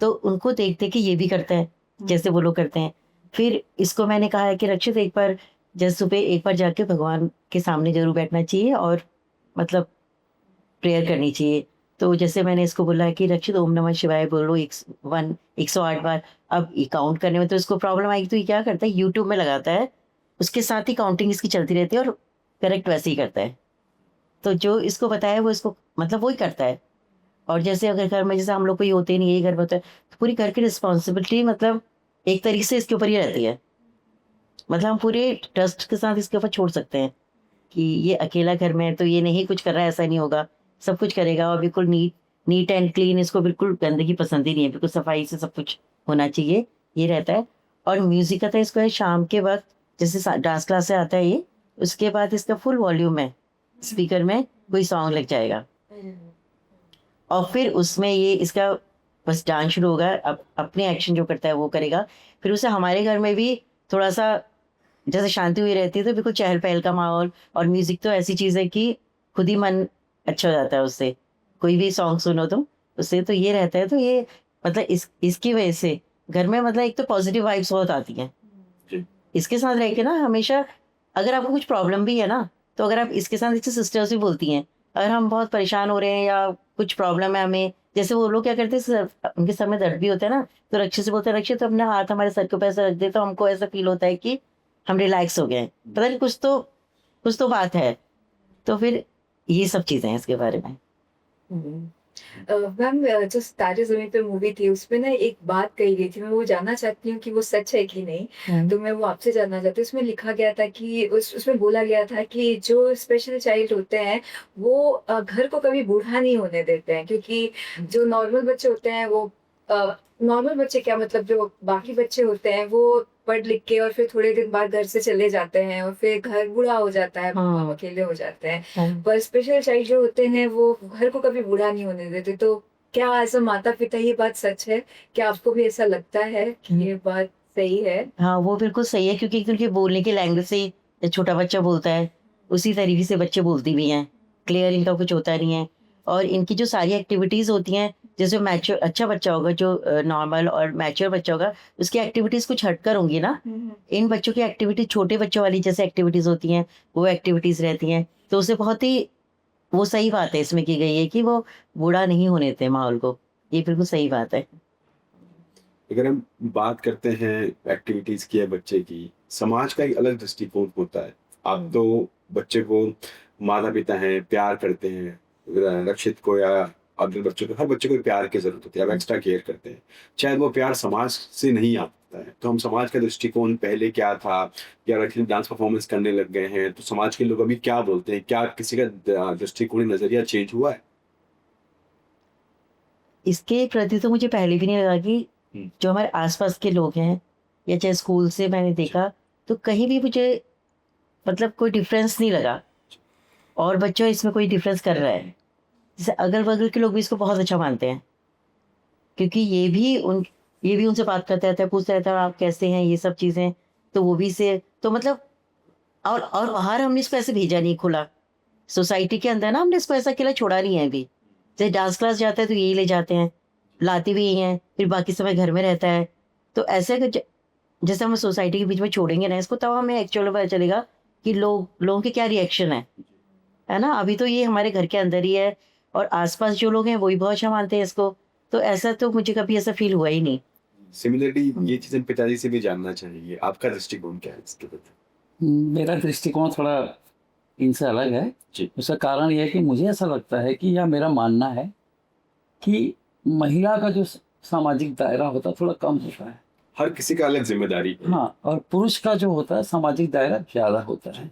तो उनको देखते कि ये भी करता है जैसे वो लोग करते हैं। फिर इसको मैंने कहा है कि रक्षित एक बार जैसे सुबह एक बार जाके भगवान के सामने जरूर बैठना चाहिए और मतलब प्रेयर करनी चाहिए। तो जैसे मैंने इसको बोला है कि रक्षित ओम नमः शिवाय बोलो 108 बार। अब ये काउंट करने में तो इसको प्रॉब्लम आएगी, तो ये क्या करता है यूट्यूब में लगाता है, उसके साथ ही काउंटिंग इसकी चलती रहती है और करेक्ट वैसे ही करता है। तो जो इसको बताया वो इसको मतलब वो ही करता है। और जैसे अगर घर में जैसे हम लोग कोई होते नहीं, यही घर में होता है, तो पूरी घर की रिस्पॉन्सिबिलिटी मतलब एक तरीके से इसके ऊपर ही रहती है। मतलब हम पूरे ट्रस्ट के साथ इसके ऊपर छोड़ सकते हैं कि ये अकेला घर में है तो ये नहीं कुछ कर रहा है, ऐसा नहीं होगा, सब कुछ करेगा। और बिल्कुल नीट एंड क्लीन, इसको बिल्कुल गंदगी पसंद ही नहीं है, बिल्कुल सफाई से सब कुछ होना चाहिए, ये रहता है। और म्यूज़िक का तो इसको है शाम के वक्त, जैसे डांस क्लास से आता है ये, उसके बाद इसका फुल वॉल्यूम है स्पीकर में कोई सॉन्ग लग जाएगा और फिर उसमें ये इसका बस डांस शुरू होगा। अब अपने एक्शन जो करता है वो करेगा। फिर उसे हमारे घर में भी थोड़ा सा जैसे शांति हुई रहती है, तो बिल्कुल चहल पहल का माहौल। और म्यूज़िक तो ऐसी चीज़ है कि खुद ही मन अच्छा हो जाता है उससे, कोई भी सॉन्ग सुनो तुम उससे, तो ये रहता है। तो ये मतलब इसकी वजह से घर में मतलब एक तो पॉजिटिव वाइब्स बहुत आती हैं। जी। इसके साथ रह के ना हमेशा, अगर आपको कुछ प्रॉब्लम भी है ना, तो अगर आप इसके साथ, इसकी सिस्टर्स भी बोलती हैं, अगर हम बहुत परेशान हो रहे हैं या कुछ प्रॉब्लम है हमें, जैसे वो लोग क्या करते हैं, उनके सर में दर्द भी होता है ना, तो रक्षित से बोलते हैं, रक्षित तो अपना हाथ हमारे सर के ऊपर ऐसे रख दे, तो हमको ऐसा फील होता है कि हम रिलैक्स हो गए हैं, पता नहीं कुछ तो बात है। तो फिर ये सब चीज़ें हैं इसके बारे में। मैम, जो तारे ज़मीन पे मूवी थी उसमें ना एक बात कही गई थी, मैं वो जानना चाहती हूँ कि वो सच है कि नहीं। तो मैं वो आपसे जानना चाहती हूँ। उसमें लिखा गया था कि उसमें बोला गया था कि जो स्पेशल चाइल्ड होते हैं वो घर को कभी बूढ़ा नहीं होने देते हैं, क्योंकि जो नॉर्मल बच्चे होते हैं वो नॉर्मल बच्चे क्या, मतलब जो बाकी बच्चे होते हैं वो पढ़ लिख के और फिर थोड़े दिन बाद घर से चले जाते हैं और फिर घर बूढ़ा हो जाता है, हाँ। अकेले हो जाते हैं। हाँ। पर स्पेशल चाइल्ड जो होते हैं वो घर को कभी बूढ़ा नहीं होने देते। तो क्या एज अ माता पिता ये बात सच है? क्या आपको भी ऐसा लगता है कि ये बात सही है? हाँ, वो बिल्कुल सही है, क्योंकि एक उनके बोलने की लैंग्वेज से ही छोटा बच्चा बोलता है, उसी तरीके से बच्चे बोलती भी हैं। क्लियर इनका कुछ होता नहीं है। और इनकी जो सारी एक्टिविटीज़ होती हैं, जैसे मैच्योर अच्छा बच्चा होगा, जो नॉर्मल और मैच्योर बच्चा होगा, उसकी एक्टिविटीज़ कुछ हटकर होंगी ना। इन बच्चों की एक्टिविटी छोटे बच्चों वाली जैसे एक्टिविटीज़ होती हैं, वो एक्टिविटीज़ रहती हैं। तो उसे बहुत ही, वो सही बात है इसमें की गई है कि वो बूढ़ा नहीं होने देते माहौल को। ये बिल्कुल सही बात है। अगर हम बात करते हैं एक्टिविटीज की या बच्चे की, समाज का एक अलग दृष्टिकोण होता है। आप तो बच्चे को, माता पिता हैं, प्यार करते हैं, रक्षित को या अदर बच्चों को, हर बच्चे को प्यार की जरूरत होती है, आप एक्स्ट्रा केयर करते हैं, चाहे वो प्यार समाज से नहीं आता है। तो हम समाज का दृष्टिकोण पहले क्या था, या रक्षित डांस परफॉर्मेंस करने लग गए हैं तो समाज के लोग अभी क्या बोलते हैं, क्या किसी का दृष्टिकोण, नजरिया चेंज हुआ है? इसके प्रति तो मुझे पहले भी नहीं लगा कि जो हमारे आसपास के लोग हैं, या चाहे स्कूल से मैंने देखा, तो कहीं भी मुझे मतलब कोई डिफरेंस नहीं लगा। और बच्चों इसमें कोई डिफरेंस कर रहा है, जैसे अगल बगल के लोग भी इसको बहुत अच्छा मानते हैं, क्योंकि ये भी उनसे बात करता रहता है, पूछता रहता है आप कैसे हैं, ये सब चीज़ें। तो वो भी से तो मतलब, और बाहर हमने इसको ऐसे भेजा नहीं खुला, सोसाइटी के अंदर ना हमने इसको ऐसा अकेला छोड़ा नहीं है अभी। जैसे डांस क्लास जाता है तो यही ले जाते हैं, लाते भी यही हैं, फिर बाकी समय घर में रहता है। तो ऐसे अगर जैसे हम सोसाइटी के बीच में छोड़ेंगे ना इसको, तब हमें एक्चुअल पता चलेगा कि लोगों के क्या रिएक्शन है ना। अभी तो ये हमारे घर के अंदर ही है, और आसपास जो लोग हैं वो भी बहुत अच्छा मानते हैं इसको। तो ऐसा तो मुझे कभी ऐसा फील हुआ ही नहीं। सिमिलरली ये चीजें पिताजी से भी जानना चाहिए, आपका दृष्टिकोण क्या है इसके प्रति? मेरा दृष्टिकोण थोड़ा इनसे अलग है। जी। उसका कारण यह है कि मुझे ऐसा लगता है कि, या मेरा मानना है कि महिला का जो सामाजिक दायरा होता है थोड़ा कम होता है। हर किसी का अलग जिम्मेदारी है। हाँ, और पुरुष का जो होता है सामाजिक दायरा ज़्यादा होता है।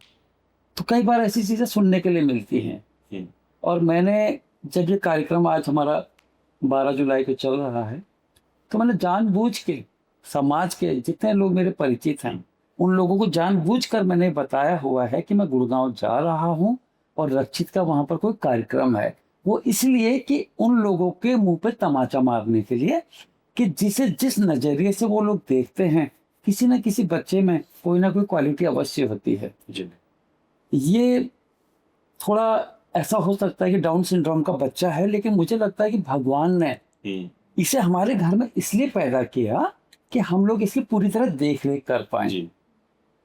तो कई बार ऐसी चीज़ें सुनने के लिए मिलती हैं। और मैंने जब ये कार्यक्रम आज हमारा 12 जुलाई को चल रहा है, तो मैंने जानबूझ के समाज के जितने लोग मेरे परिचित हैं उन लोगों को जानबूझकर मैंने बताया हुआ है कि मैं गुड़गांव जा रहा हूँ और रक्षित का वहाँ पर कोई कार्यक्रम है। वो इसलिए कि उन लोगों के मुंह पे तमाचा मारने के लिए, कि जिस नज़रिए से वो लोग देखते हैं, किसी न किसी बच्चे में कोई ना कोई क्वालिटी अवश्य होती है। जी। ये थोड़ा ऐसा हो सकता है कि डाउन सिंड्रोम का बच्चा है, लेकिन मुझे लगता है कि भगवान ने इसे हमारे घर में इसलिए पैदा किया कि हम लोग इसकी पूरी तरह देख रेख कर पाए। जी।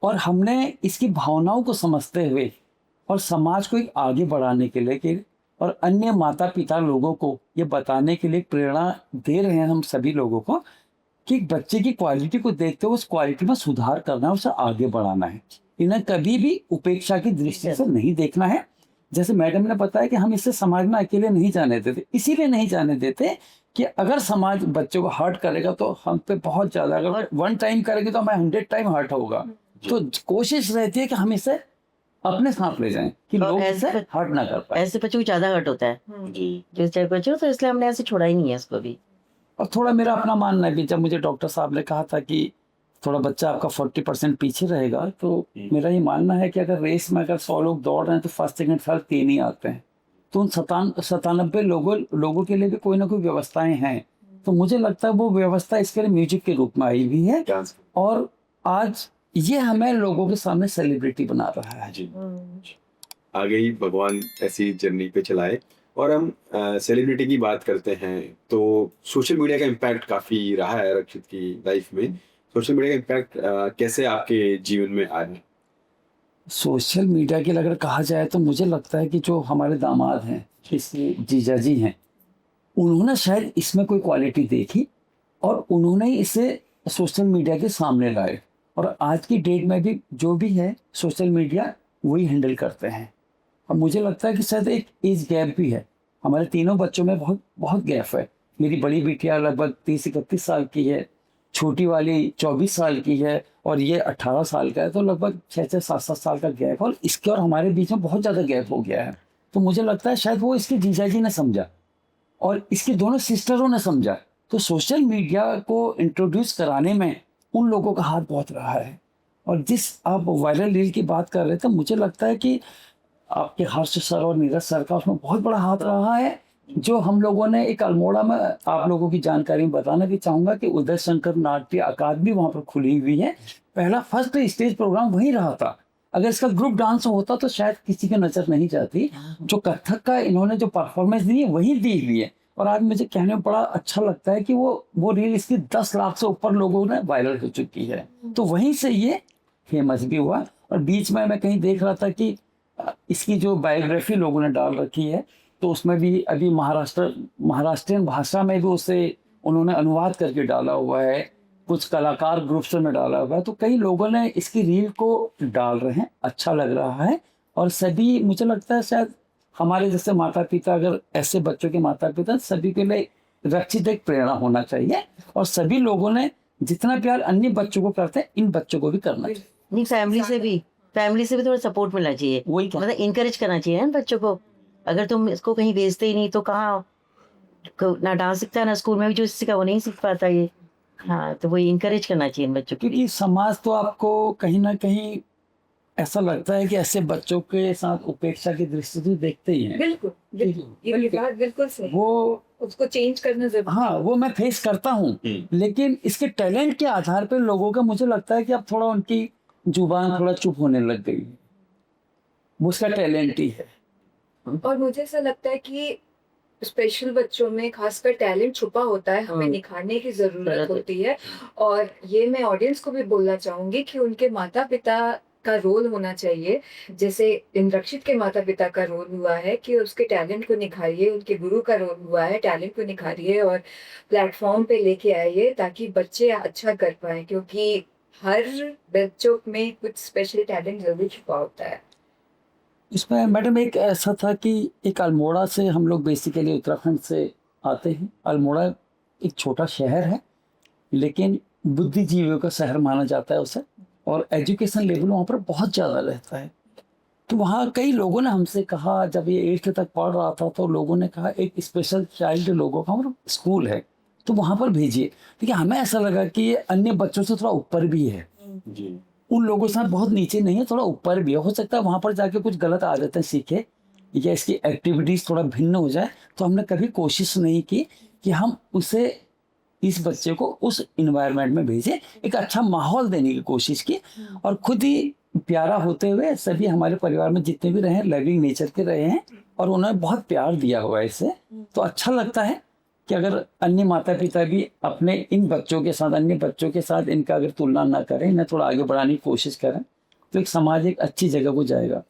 और हमने इसकी भावनाओं को समझते हुए और समाज को एक आगे बढ़ाने के लिए कि, और अन्य माता पिता लोगों को ये बताने के लिए प्रेरणा दे रहे हैं हम सभी लोगों को, कि बच्चे की क्वालिटी को देखते हुए उस क्वालिटी में सुधार करना है, उसे आगे बढ़ाना है। इन्हें कभी भी उपेक्षा की दृष्टि से नहीं देखना है। जैसे मैडम ने बताया कि हम इससे समाज में अकेले नहीं जाने देते, इसीलिए नहीं जाने देते कि अगर समाज बच्चों को हर्ट करेगा तो हम पे बहुत ज्यादा, अगर 1 टाइम करेंगे तो हमें 100 टाइम हर्ट होगा। तो कोशिश रहती है कि हम इसे अपने साथ ले जाएं कि और लोग ऐसे इसे हर्ट ना कर पाए। ऐसे बच्चों को ज़्यादा हर्ट होता है, जी। जो चाहे बच्चों, तो इसलिए हमने ऐसे छोड़ा ही नहीं है इसको भी। और थोड़ा मेरा अपना मानना है भी, जब मुझे डॉक्टर साहब ने कहा था कि थोड़ा बच्चा आपका 40% पीछे रहेगा, तो मेरा ये मानना है कि अगर रेस में अगर 100 लोग दौड़ रहे हैं तो फर्स्ट सेकंड थर्ड 3 ही आते हैं, तो उन 97 लोगों के लिए भी कोई ना कोई व्यवस्थाएं हैं। तो मुझे लगता है वो व्यवस्था इसके लिए म्यूजिक के रूप में आई हुई है, और आज ये हमें लोगों के सामने सेलिब्रिटी बना रहा है। जी। आगे ही भगवान ऐसी जर्नी पे चलाए। और हम सेलिब्रिटी की बात करते हैं तो सोशल मीडिया का इम्पैक्ट काफ़ी रहा है रक्षित की लाइफ में। सोशल मीडिया का इम्पैक्ट कैसे आपके जीवन में आया? सोशल मीडिया के लिए अगर कहा जाए तो मुझे लगता है कि जो हमारे दामाद हैं, इसलिए जीजा जी हैं, उन्होंने शायद इसमें कोई क्वालिटी देखी और उन्होंने इसे सोशल मीडिया के सामने लाए। और आज की डेट में भी जो भी है सोशल मीडिया वही हैंडल करते हैं। और मुझे लगता है कि शायद एक एज गैप भी है, हमारे तीनों बच्चों में बहुत बहुत गैप है। मेरी बड़ी बिटिया लगभग 30-31 साल की है, छोटी वाली 24 साल की है और ये 18 साल का है। तो लगभग 6-7 साल का गैप, और इसके और हमारे बीच में बहुत ज़्यादा गैप हो गया है। तो मुझे लगता है शायद वो इसके जीजा जी ने समझा और इसकी दोनों सिस्टरों ने समझा। तो सोशल मीडिया को इंट्रोड्यूस कराने में उन लोगों का हाथ बहुत रहा है। और जिस आप वायरल रील की बात कर रहे थे, मुझे लगता है कि आपके हर्ष सर और नीरज सर का उसमें बहुत बड़ा हाथ रहा है। जो हम लोगों ने एक अल्मोड़ा में, आप लोगों की जानकारी में बताना भी चाहूँगा कि उदय शंकर नाट्य अकादमी वहाँ पर खुली हुई है। पहला फर्स्ट स्टेज प्रोग्राम वहीं रहा था। अगर इसका ग्रुप डांस होता तो शायद किसी की नज़र नहीं जाती। जो कथक का इन्होंने जो परफॉर्मेंस दी है वही दी हुई है। और आज मुझे कहने में बड़ा अच्छा लगता है कि वो रील इसकी 10 लाख से ऊपर लोगों ने वायरल हो चुकी है। तो वहीं से ये फेमस भी हुआ। और बीच में मैं कहीं देख रहा था कि इसकी जो बायोग्राफी लोगों ने डाल रखी है, तो उसमें भी अभी महाराष्ट्रियन भाषा में भी उसे उन्होंने अनुवाद करके डाला हुआ है, कुछ कलाकार ग्रुप्स में डाला हुआ है। तो कई लोगों ने इसकी रील को डाल रहे हैं, अच्छा लग रहा है। और सभी, मुझे लगता है शायद हमारे जैसे माता पिता, अगर ऐसे बच्चों के माता पिता, सभी के लिए रक्षित एक प्रेरणा होना चाहिए। और सभी लोगों ने जितना प्यार अन्य बच्चों को करते हैं, इन बच्चों को भी करना चाहिए। नहीं, फैमिली से भी थोड़ा सपोर्ट मिलना चाहिए, वही क्या? मतलब इनकरेज करना चाहिए ना बच्चों को। अगर तुम इसको कहीं भेजते ही नहीं तो कहाँ, ना डांस सीखता है ना स्कूल में भी जो सीखा वो नहीं सीख पाता ये। हाँ, तो वही इनकरेज करना चाहिए इन बच्चों को। क्योंकि समाज तो आपको कहीं ना कहीं ऐसा लगता है कि ऐसे बच्चों के साथ उपेक्षा की दृष्टि से देखते ही हैं। बिल्कुल ये बात बिल्कुल सही। वो उसको चेंज करना जरूरी। हाँ, वो मैं फेस करता हूँ। लेकिन इसके टैलेंट के आधार पर लोगों का, मुझे लगता है कि अब थोड़ा उनकी जुबान थोड़ा चुप होने लग गई है। वो उसका टैलेंट ही है। और मुझे ऐसा लगता है कि स्पेशल बच्चों में खासकर टैलेंट छुपा होता है, हमें निखारने की जरूरत होती है। और ये मैं ऑडियंस को भी बोलना चाहूंगी कि उनके माता पिता का रोल होना चाहिए, जैसे इन रक्षित के माता पिता का रोल हुआ है कि उसके टैलेंट को निखारिए, उनके गुरु का रोल हुआ है टैलेंट को निखारिए और प्लेटफॉर्म पे लेके आइए ताकि बच्चे अच्छा कर पाए, क्योंकि हर बच्चों में कुछ स्पेशल टैलेंट जरूर छुपा होता है। इसमें मैडम एक ऐसा था कि एक अल्मोड़ा से, हम लोग बेसिकली उत्तराखंड से आते हैं। अल्मोड़ा एक छोटा शहर है, लेकिन बुद्धिजीवियों का शहर माना जाता है उसे। और एजुकेशन लेवल वहाँ पर बहुत ज़्यादा रहता है। तो वहाँ कई लोगों ने हमसे कहा, जब ये 8th तक पढ़ रहा था तो लोगों ने कहा एक स्पेशल चाइल्ड लोगों का मतलब स्कूल है, तो वहाँ पर भेजिए। देखिए, हमें ऐसा लगा कि ये अन्य बच्चों से थोड़ा ऊपर भी है, जी। उन लोगों से बहुत नीचे नहीं है, थोड़ा ऊपर भी है। हो सकता है वहाँ पर जाके कुछ गलत आदतें सीखे या इसकी एक्टिविटीज़ थोड़ा भिन्न हो जाए। तो हमने कभी कोशिश नहीं की कि हम उसे, इस बच्चे को उस इन्वायरमेंट में भेजें, एक अच्छा माहौल देने की कोशिश की। और खुद ही प्यारा होते हुए सभी हमारे परिवार में जितने भी रहे हैं लविंग नेचर के रहे हैं और उन्होंने बहुत प्यार दिया हुआ है इसे। तो अच्छा लगता है कि अगर अन्य माता पिता भी अपने इन बच्चों के साथ, अन्य बच्चों के साथ इनका अगर तुलना ना करें, इन्हें थोड़ा आगे बढ़ाने की कोशिश करें, तो एक समाज एक अच्छी जगह को जाएगा।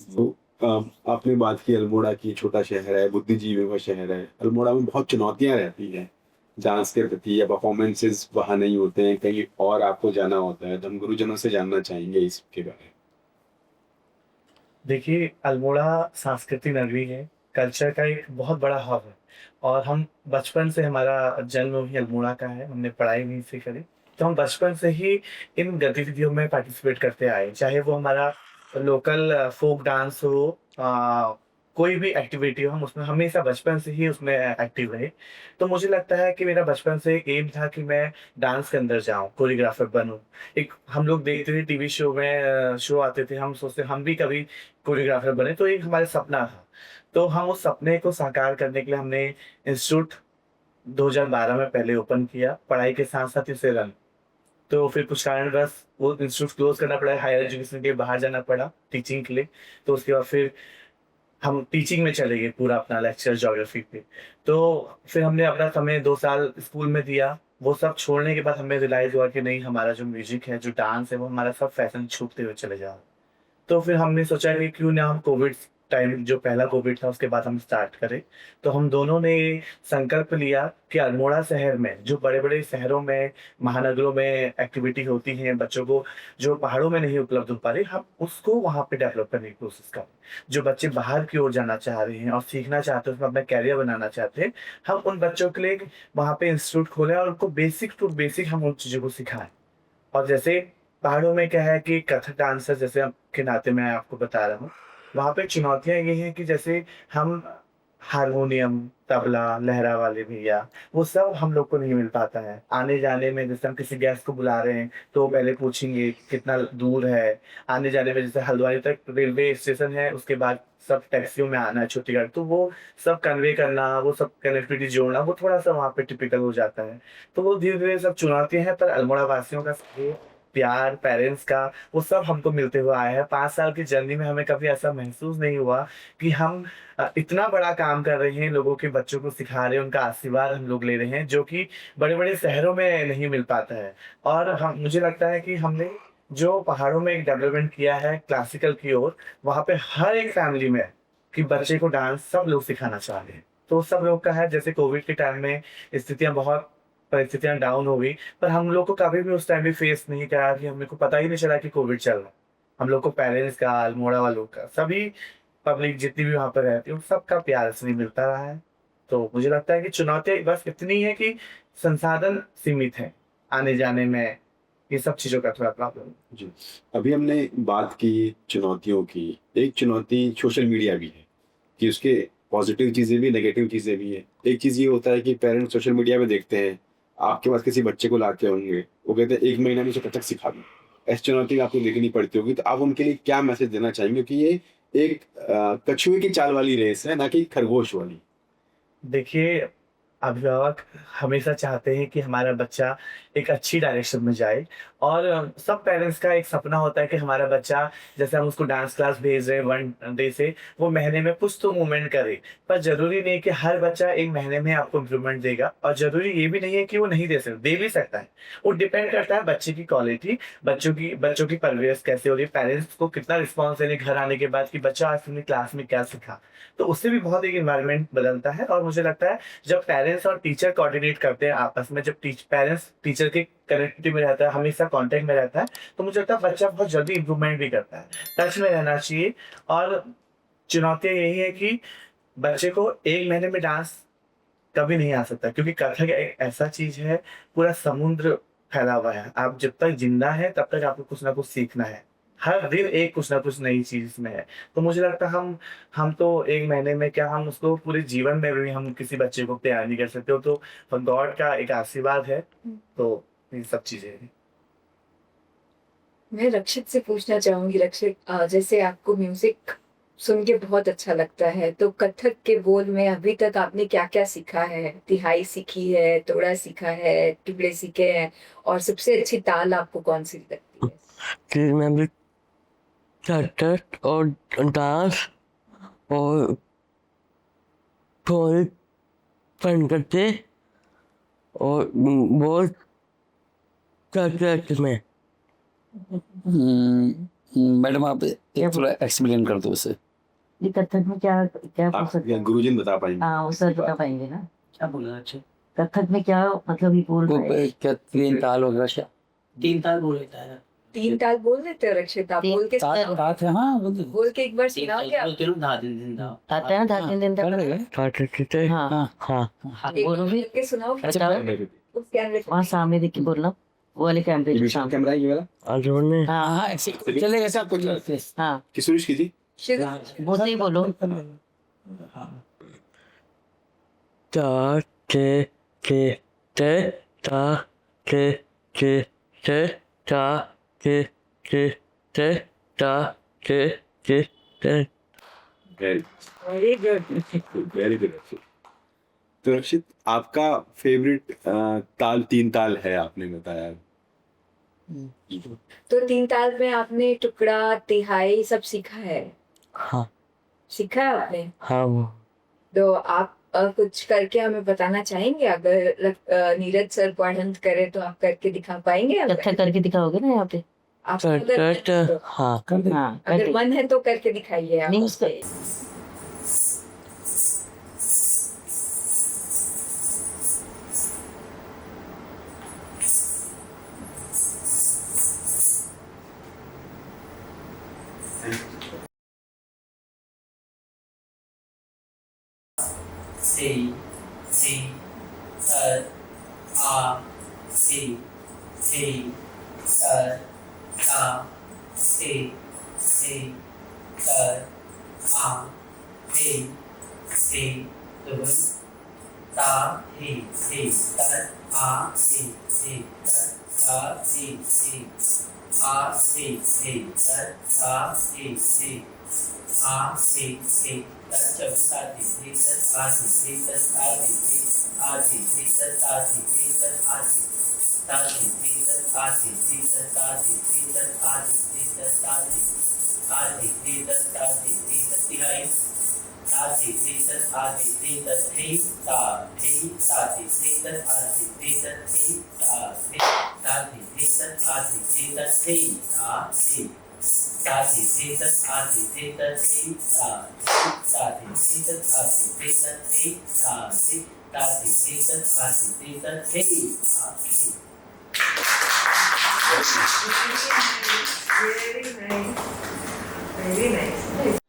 तो आपने बात की अल्मोड़ा की, छोटा शहर है, बुद्धिजीवियों का शहर है। अल्मोड़ा में बहुत चुनौतियां रहती हैं डांस के प्रति, या परफॉर्मेंसेस वहाँ नहीं होते हैं, कहीं और आपको जाना होता है। तो हम गुरुजनों से जानना चाहेंगे इसके बारे में। देखिए, अल्मोड़ा सांस्कृतिक नगरी है, कल्चर का एक बहुत बड़ा हब है। और हम बचपन से, हमारा जन्म भी अल्मोड़ा का है, हमने पढ़ाई भी से करी, तो हम बचपन से ही इन गतिविधियों में पार्टिसिपेट करते आए, चाहे वो हमारा लोकल फोक डांस हो, कोई भी एक्टिविटी हो, हम उसमें हमेशा बचपन से ही उसमें एक्टिव रहे। तो मुझे लगता है कि मेरा बचपन से एम था कि मैं डांस के अंदर जाऊं, कोरियोग्राफर बनूं। एक हम लोग देखते थे टीवी शो में, शो आते थे, हम सोचते हम भी कभी कोरियोग्राफर बने, तो एक हमारा सपना था। तो हम उस सपने को साकार करने के लिए हमने इंस्टीट्यूट 2012 में पहले ओपन किया, पढ़ाई के साथ साथ इसे रन। तो फिर कुछ कारणवश वो इंस्टीट्यूट क्लोज करना पड़ा, हायर एजुकेशन के लिए बाहर जाना पड़ा टीचिंग के लिए। तो उसके बाद फिर हम टीचिंग में चले गए पूरा अपना लेक्चर ज्योग्राफी पे। तो फिर हमने अपना समय 2 साल स्कूल में दिया। वो सब छोड़ने के बाद हमें रियलाइज़ हुआ कि नहीं, हमारा जो म्यूज़िक है, जो डांस है, वो हमारा सब पैशन छूटते हुए चले जा रहा है। तो फिर हमने सोचा कि क्यों ना हम कोविड टाइम, जो पहला कोविड था उसके बाद हम स्टार्ट करें। तो हम दोनों ने संकल्प लिया कि अल्मोड़ा शहर में, जो बड़े-बड़े शहरों में, महानगरों में एक्टिविटी होती हैं बच्चों को, जो पहाड़ों में नहीं उपलब्ध हो पा रही, हम उसको वहाँ पे डेवलप करने की कोशिश करें। जो बच्चे बाहर की ओर जाना चाह रहे हैं और सीखना चाहते हैं, उसमें अपना करियर बनाना चाहते हैं, हम उन बच्चों के लिए वहाँ पे इंस्टीट्यूट खोलें और उनको बेसिक टू बेसिक हम उन चीज़ों को सिखाएँ। और जैसे पहाड़ों में क्या है कि कथक डांसर जैसे के नाते मैं आपको बता रहा हूँ, वहाँ पे चुनौतियाँ ये हैं कि जैसे हम हारमोनियम, तबला, लहरा वाले भैया, वो सब हम लोग को नहीं मिल पाता है। आने-जाने में जैसे हम किसी गेस्ट को बुला रहे हैं, तो पहले पूछेंगे कितना दूर है। आने-जाने में जैसे हल्द्वानी तक रेलवे स्टेशन है, उसके बाद सब टैक्सियों में आना है छोटी गाड़ी, तो वो सब कन्वे करना, वो सब कनेक्टिविटी जोड़ना, वो थोड़ा-सा वहाँ पे टिपिकल हो जाता है। तो वो धीरे-धीरे सब चुनौतियाँ हैं, पर अल्मोड़ा वासियों का सहयोग, प्यार, पेरेंट्स का, वो सब हमको मिलते हुए आया है। 5 साल की जर्नी में हमें कभी ऐसा महसूस नहीं हुआ कि हम इतना बड़ा काम कर रहे हैं, लोगों के बच्चों को सिखा रहे हैं, उनका आशीर्वाद हम लोग ले रहे हैं, जो कि बड़े-बड़े शहरों में नहीं मिल पाता है। और हम, मुझे लगता है कि हमने जो पहाड़ों में एक डेवलपमेंट किया है क्लासिकल की ओर, वहाँ पे हर एक फैमिली में कि बच्चे को डांस सब लोग सिखाना चाह रहे हैं। तो सब लोग का है, जैसे कोविड के टाइम में स्थितियाँ बहुत, परिस्थितियाँ डाउन हो गई, पर हम लोग को कभी भी उस टाइम भी फेस नहीं करा कि हमने को पता ही नहीं चला कि कोविड चल रहा है। हम लोग को पेरेंट्स का, अल्मोड़ा वालों का, सभी पब्लिक जितनी भी वहाँ पर रहती है, उन सबका प्यार इसलिए मिलता रहा है। तो मुझे लगता है कि चुनौतियाँ बस इतनी है कि संसाधन सीमित हैं, आने-जाने में, ये सब चीज़ों का थोड़ा प्रॉब्लम है। जी। अभी हमने बात की चुनौतियों की। एक चुनौती सोशल मीडिया भी है कि उसके पॉजिटिव चीज़ें भी, नेगेटिव चीज़ें भी हैं। एक चीज़ ये होता है कि पेरेंट्स सोशल मीडिया में देखते हैं, आपके पास किसी बच्चे को लाते होंगे, वो कहते हैं 1 महीना में उसे कथक सिखा दो। ऐसी चुनौती आपको देखनी पड़ती होगी, तो आप उनके लिए क्या मैसेज देना चाहेंगे? क्योंकि ये एक कछुए की चाल वाली रेस है, ना कि खरगोश वाली। देखिए, अभिभावक हमेशा चाहते हैं कि हमारा बच्चा एक अच्छी डायरेक्शन में जाए, और सब पेरेंट्स का एक सपना होता है कि हमारा बच्चा, जैसे हम उसको डांस क्लास भेज रहे हैं 1 डे से, वो महीने में कुछ तो मूवमेंट करे। पर ज़रूरी नहीं कि हर बच्चा 1 महीने में आपको इम्प्रूवमेंट देगा, और ज़रूरी ये भी नहीं है कि वो नहीं दे भी सकता है। वो डिपेंड करता है बच्चे की क्वालिटी, बच्चों की परवरिश कैसे हो रही है, पेरेंट्स को कितना रिस्पॉन्स देने घर आने के बाद कि बच्चा आज तुमने क्लास में क्या सीखा। तो उससे भी बहुत एक एनवायरनमेंट बदलता है। और मुझे लगता है जब पेरेंट्स और टीचर कोऑर्डिनेट करते हैं आपस में, जब पेरेंट्स टीचर के कनेक्टिविटी में रहता है, हमेशा कांटेक्ट में रहता है, तो मुझे लगता है बच्चा बहुत जल्दी इंप्रूवमेंट भी करता है। टच में रहना चाहिए। और चुनौतियाँ यही है कि बच्चे को 1 महीने में डांस कभी नहीं आ सकता, क्योंकि कथक एक ऐसा चीज़ है, पूरा समुद्र फैला हुआ है। आप जब तक ज़िंदा हैं तब तक आपको कुछ ना कुछ सीखना है। हर दिन एक कुछ ना कुछ नई चीज़ इसमें है। तो मुझे लगता है हम तो 1 महीने में क्या, हम उसको पूरे जीवन में भी हम किसी बच्चे को तैयार नहीं कर सकते हो, तो गॉड का एक आशीर्वाद है। तो ये सब चीज़ें हैं। मैं रक्षित से पूछना चाहूंगी, रक्षित, जैसे आपको म्यूजिक सुन के बहुत अच्छा लगता है, तो कथक के बोल में अभी तक आपने क्या क्या सीखा है? तिहाई सीखी है, तोड़ा सीखा है, टुकड़े सीखे हैं, और सबसे अच्छी ताल आपको कौन सी लगती है? कि मैं भी कथक और डांस और थोड़ी संगते और बहुत कथक में मैडम आप एक थोड़ा एक्सप्लेन कर दो उसे। ये कथक में क्या क्या पूछ आप सकते या हैं? गुरुजी बता पाएंगे। हाँ, वो सर बता पाएंगे ना। क्या बोला अच्छा? कथक में क्या मतलब ये बोल वो रहे हैं? क्या 3 ताल वगैरह क्या 3 ताल बोल लेता है। 3 ताल बोल देते हो रक्षित? आप तीन बोल के तात है, हाँ बोल के एक बार 3 सुनाओगे ताल आप? बोलते हो ना, धा दिन दिन धा। आता है ना, धाकिन दिन तक? कर देगा। कथक हाँ हाँ हाँ हाँ, एक बोलो बार भी। बोल के सुनाओ। अच्छा, उस कैमरे वहाँ सामने देख के बोलना, वो वाले कैमरे के सामने। कैमरा ये वाला अजोने हाँ हाँ ऐसे चलेगा सब कुछ। हाँ, किशोर कीजिए। शुरू। वो सही बोलो। ता के ते ता के ते ता के ते ता के ते। Very good. Very good. तो रक्षित, आपका फेवरेट ताल 3 ताल है, आपने बताया। तो 3 ताल में आपने टुकड़ा, तिहाई सब सीखा है? हाँ सीखा है आपने? हाँ वो तो आप कुछ करके हमें बताना चाहेंगे? अगर नीरज सर पसंद करे तो आप करके दिखा पाएंगे? कत्था करके दिखाओगे ना यहाँ पे? आप कट अगर कट हाँ कर दे। हाँ कर अगर दे। मन है तो करके दिखाइए आप। नहीं उसका सी सी सर आ सी सी सर ता सी सी सर आ सी सी डबल ता ही सी सर आ सी सी सर ता सी सी आ सी सी सर ता सी सी आ सी सी सर जब साथी सी सर आती सी सर आती सी आती सी सर आती सी सर आती साथी सी सर आती सी सर आती सी सर आती सी सर आती आती सी सर आती सी सर तिहाई साथी सी सर आती सी सर थी ता थी साथी सी सर आती सी सर थी ता थी साथी सी सर आती सी सर थी ता थी साथी सी सर आती सी सर थी ता थी साथी सी सर आती सी सर थी ता थी साथी सी सर आती सी सर थी ता थी Very nice. Very nice.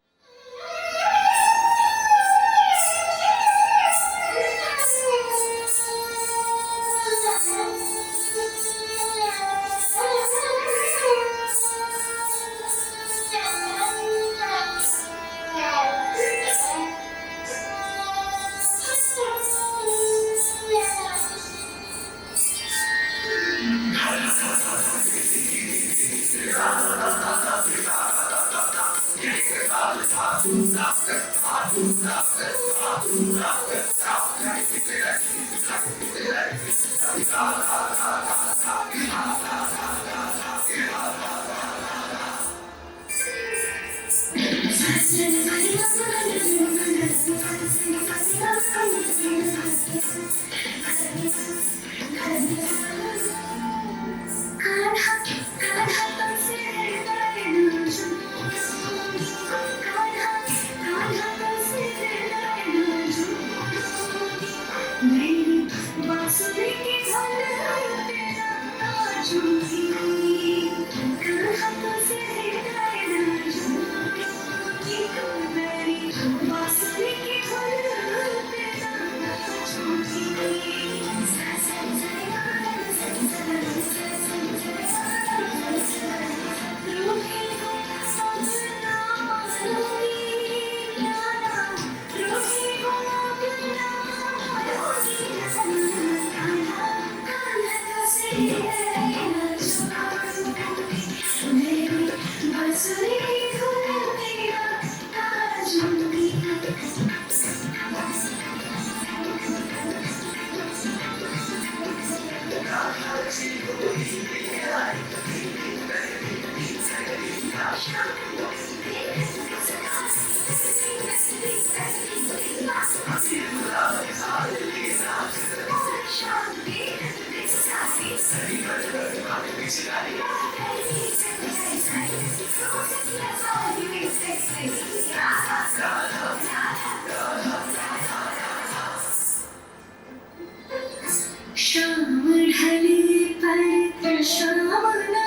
शाम ढली पर शाम ना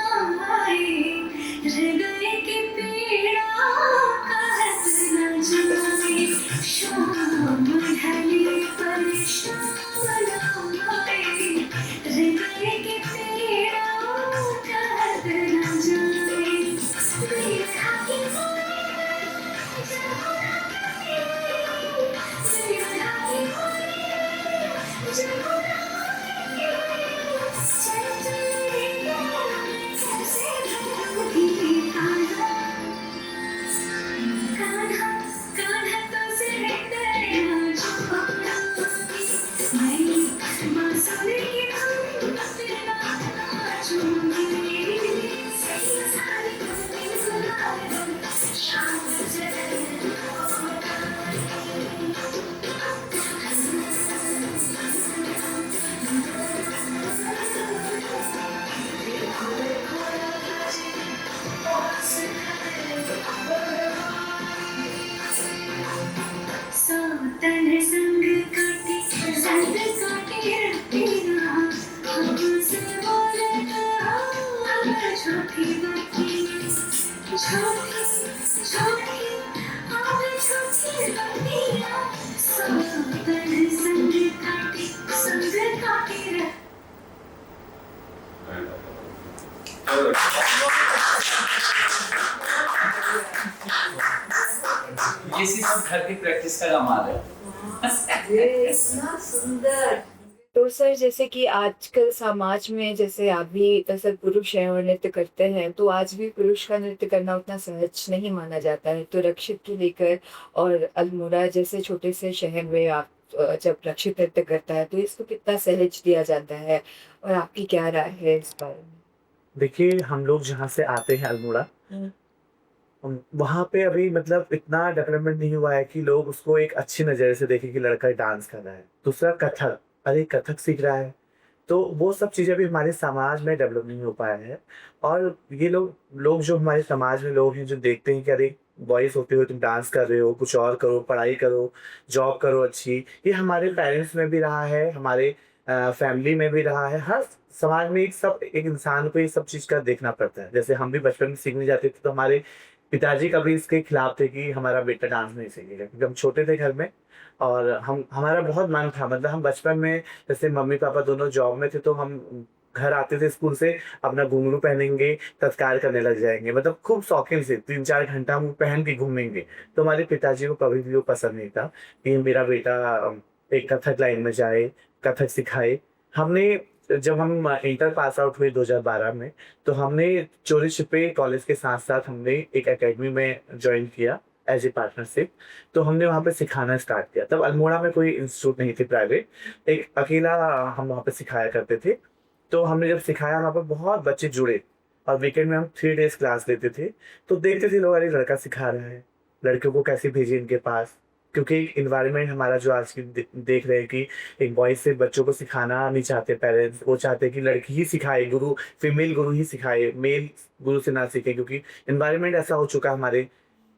आए, हृदय की पीड़ा कहत न जाए। शाम ढली पर शाम ना आए, हृदय की पीड़ा कहत न जाए। मेरा की कथक की प्रैक्टिस का कमाल है। ये इतना सुंदर। तो सर जैसे कि आजकल समाज में जैसे आप भी सर पुरुष हैं और नृत्य करते हैं, तो आज भी पुरुष का नृत्य करना उतना सहज नहीं माना जाता है। तो रक्षित को लेकर और अल्मोड़ा जैसे छोटे से शहर में आप जब रक्षित नृत्य करता है तो इसको कितना सहज दिया जाता है, और आपकी क्या राय है इस बारे में? देखिए, हम लोग जहाँ से आते हैं अल्मोड़ा, वहाँ पे अभी मतलब इतना डेवलपमेंट नहीं हुआ है कि लोग उसको एक अच्छी नज़र से देखें कि लड़का डांस कर रहा है। दूसरा कथक, अरे कथक सीख रहा है, तो वो सब चीज़ें भी हमारे समाज में डेवलप नहीं हो पाया है। और ये लोग जो हमारे समाज में लोग हैं जो देखते हैं कि अरे बॉयज़ होते हुए तुम डांस कर रहे हो, कुछ और करो, पढ़ाई करो, जॉब करो अच्छी। ये हमारे पेरेंट्स में भी रहा है, हमारे फैमिली में भी रहा है, हर समाज में एक इंसान को ये सब चीज़ का देखना पड़ता है। जैसे हम भी बचपन में सीखने जाते थे तो हमारे पिताजी कभी इसके खिलाफ थे कि हमारा बेटा डांस नहीं सीखेगा, क्योंकि हम छोटे थे घर में और हमारा बहुत मन था। मतलब हम बचपन में जैसे मम्मी पापा दोनों जॉब में थे तो हम घर आते थे स्कूल से, अपना घुंघरू पहनेंगे, तत्कार करने लग जाएंगे, मतलब खूब शौकीन से 3-4 घंटा हम पहन के घूमेंगे। तो हमारे पिताजी को कभी भी वो पसंद नहीं था कि मेरा बेटा एक कथक लाइन में जाए, कथक सिखाए। जब हम इंटर पास आउट हुए 2012 में, तो हमने चोरी छिपे कॉलेज के साथ साथ हमने एक एकेडमी में ज्वाइन किया एज ए पार्टनरशिप। तो हमने वहाँ पे सिखाना स्टार्ट किया। तब अल्मोड़ा में कोई इंस्टीट्यूट नहीं थी प्राइवेट, एक अकेला हम वहाँ पे सिखाया करते थे। तो हमने जब सिखाया वहाँ पर बहुत बच्चे जुड़े और वीकेंड में हम 3 डेज क्लास लेते थे। तो देखते थे लोग, अरे लड़का सिखा रहा है, लड़कियों को कैसे भेजे इनके पास, क्योंकि इन्वायरमेंट हमारा जो आज की देख रहे हैं कि एक बॉयज से बच्चों को सिखाना नहीं चाहते पेरेंट्स, वो चाहते हैं कि लड़की ही सिखाए, फीमेल गुरु ही सिखाए, मेल गुरु से ना सीखे, क्योंकि इन्वायरमेंट ऐसा हो चुका है हमारे।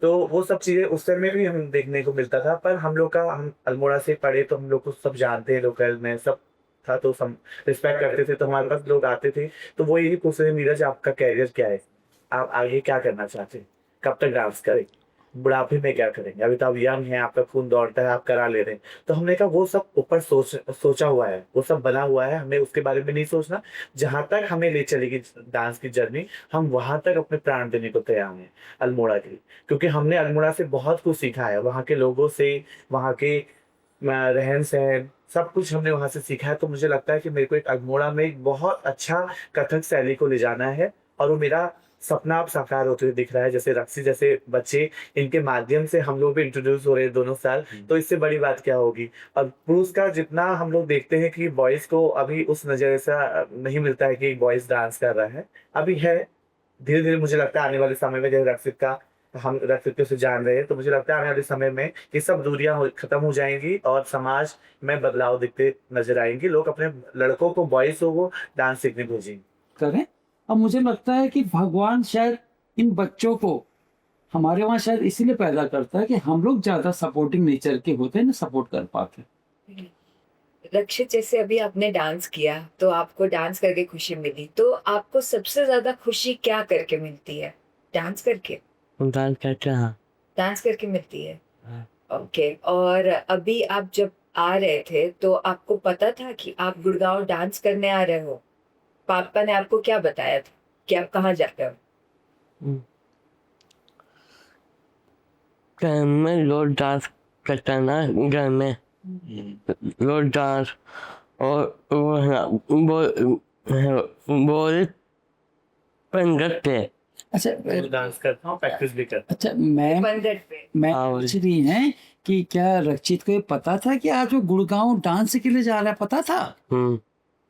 तो वो सब चीज़ें उस समय भी हम देखने को मिलता था। पर हम अल्मोड़ा से पढ़े तो हम लोग को सब जानते हैं, लोकल में सब था तो सब रिस्पेक्ट करते थे। तो हमारे पास लोग आते थे तो वो यही पूछते थे, नीरज आपका कैरियर क्या है, आप आगे क्या करना चाहते हैं, कब तक डांस करें, बुढ़ापे में क्या करेंगे, अभी तो आप यंग हैं, आपका खून दौड़ता है, आप करा ले रहे हैं। तो हमने कहा वो सब ऊपर सोचा हुआ है, वो सब बना हुआ है, हमें उसके बारे में नहीं सोचना। जहाँ तक हमें ले चलेगी डांस की जर्नी, हम वहाँ तक अपने प्राण देने को तैयार हैं अल्मोड़ा के लिए, क्योंकि हमने अल्मोड़ा से बहुत कुछ सीखा है, वहाँ के लोगों से, वहाँ के रहन सहन, सब कुछ हमने वहाँ से सीखा है। तो मुझे लगता है कि मेरे को एक अल्मोड़ा में एक बहुत अच्छा कथक शैली को ले जाना है, और वो मेरा सपना अब साकार होते हुए दिख रहा है। जैसे रक्सी जैसे बच्चे, इनके माध्यम से हम लोग भी इंट्रोड्यूस हो रहे हैं दोनों साल, तो इससे बड़ी बात क्या होगी। और पुरुष का जितना हम लोग देखते हैं कि बॉयज को अभी उस नजर से नहीं मिलता है कि बॉयज डांस कर रहा है, अभी है। धीरे धीरे मुझे लगता है आने वाले समय में, जैसे हम रक्षित से जान रहे हैं, तो मुझे लगता है आने वाले समय में ये सब दूरियां खत्म हो जाएंगी और समाज में बदलाव दिखते नजर आएंगे। लोग अपने लड़कों को, बॉयज को डांस सीखने भेजेंगे करें। अब मुझे लगता है कि भगवान शायद इन बच्चों को हमारे वहाँ शायद इसीलिए पैदा करता है कि हम लोग ज्यादा सपोर्टिंग नेचर के होते हैं ना, सपोर्ट कर पाते। रक्षित जैसे अभी आपने डांस किया तो आपको डांस करके खुशी मिली, तो आपको सबसे ज्यादा खुशी क्या करके मिलती है? डांस करके? डांस करते हैं। डांस करके मिलती है। हाँ। ओके। और अभी आप जब आ रहे थे तो आपको पता था कि आप गुड़गांव डांस करने आ रहे हो? पापा ने आपको क्या बताया था कि आप कहाँ जा रहे हो? घर में लोग डांस करता है ना, घर में लोग डांस, और वो पंडित थे। अच्छा डांस करता हूँ, प्रैक्टिस भी करता अच्छा, मैं पंडित पे। हाँ, पूछ रही हैं कि क्या रक्षित को ये पता था कि आज वो गुड़गांव डांस के लिए जा रहा है? पता था?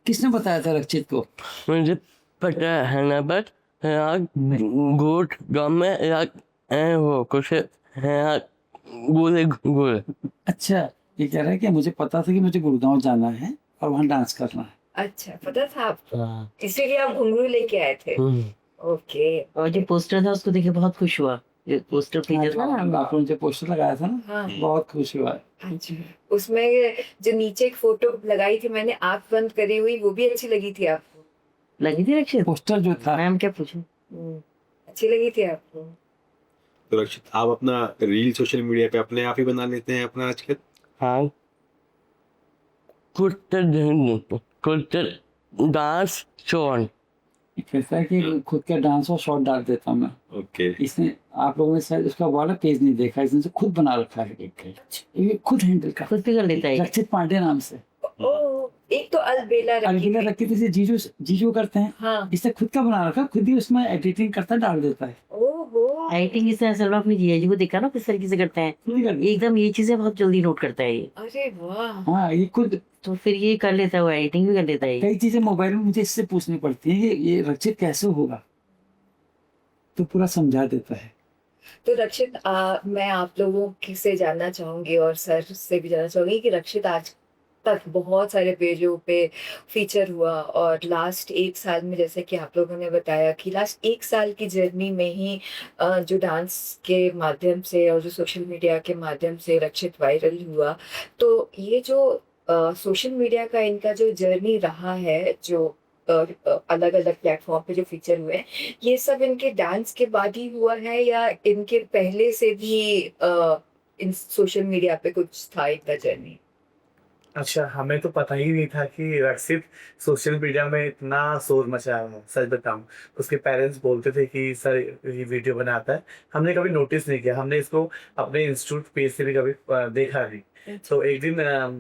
किसने बताया था रक्षित को? मुझे पता है ना, बस गोट गाँव में वो कुछ गोले। अच्छा, ये कह रहा है कि मुझे पता था कि मुझे गुड़गांव जाना है और वहाँ डांस करना है। अच्छा, पता था आपको, इसीलिए आप घुंघरू लेके आए थे। ओके। और जो पोस्टर था उसको देखे बहुत खुश हुआ, जो पोस्टर भेजा था ना आपने जो पोस्टर लगाया था ना, हाँ। बहुत खुश हुआ है। हाँ जी। उसमें जो नीचे एक फोटो लगाई थी मैंने, आंख बंद करी हुई, वो भी अच्छी लगी थी आपको? लगी थी रक्षित? पोस्टर जो था, मैम क्या पूछूं? अच्छी लगी थी आपको? तो रक्षित, आप अपना रील सोशल मीडिया पे अपने आप ही बना लेते हैं अपना आजकल? हाँ, कुछ डांस शोन कहता है कि खुद का डांस और शॉर्ट डाल देता हूँ मैं। ओके इसने आप लोगों ने शायद उसका वाला पेज नहीं देखा, इसने से खुद बना रखा है, ये खुद हैंडल कर, खुद भी कर लेता है। रक्षित पांडे नाम से। ओ, एक तो अलबेला रखी अलविदा थी। रखी जैसे जीजू करते हैं, हाँ। इसने खुद का बना रखा, खुद ही उसमें एडिटिंग करता डाल देता है। ओहो। एडिटिंग इसने असल में अपनी जीजा जी को देखा ना किस तरीके से करते हैं, खुद ही कर देता एकदम ये चीजें बहुत जल्दी नोट करता है ये, अरे वाह। है। हाँ, ये खुद तो फिर ये कर लेता है, वो एडिटिंग भी कर लेता है ये। कई चीजें मोबाइल में मुझे इससे पूछनी पड़ती है, ये रक्षित कैसे होगा, तो पूरा समझा देता है। तो रक्षित, मैं आप लोगों से जानना चाहूंगी और सर से भी जानना चाहूंगी कि रक्षित आज तक बहुत सारे पेजों पे फीचर हुआ, और लास्ट 1 साल में जैसे कि आप लोगों ने बताया कि लास्ट 1 साल की जर्नी में ही जो डांस के माध्यम से और जो सोशल मीडिया के माध्यम से रक्षित वायरल हुआ, तो ये जो सोशल मीडिया का इनका जो जर्नी रहा है, जो अलग अलग प्लेटफॉर्म पे जो फीचर हुए हैं, ये सब इनके डांस के बाद ही हुआ है या इनके पहले से भी इन सोशल मीडिया पे कुछ था इनका जर्नी? अच्छा, हमें तो पता ही नहीं था कि रक्षित सोशल मीडिया में इतना शोर मचाया है। सच बताऊं, उसके पेरेंट्स बोलते थे कि सर ये वीडियो बनाता है, हमने कभी नोटिस नहीं किया, हमने इसको अपने इंस्टीट्यूट पेज से भी कभी देखा नहीं। तो एक दिन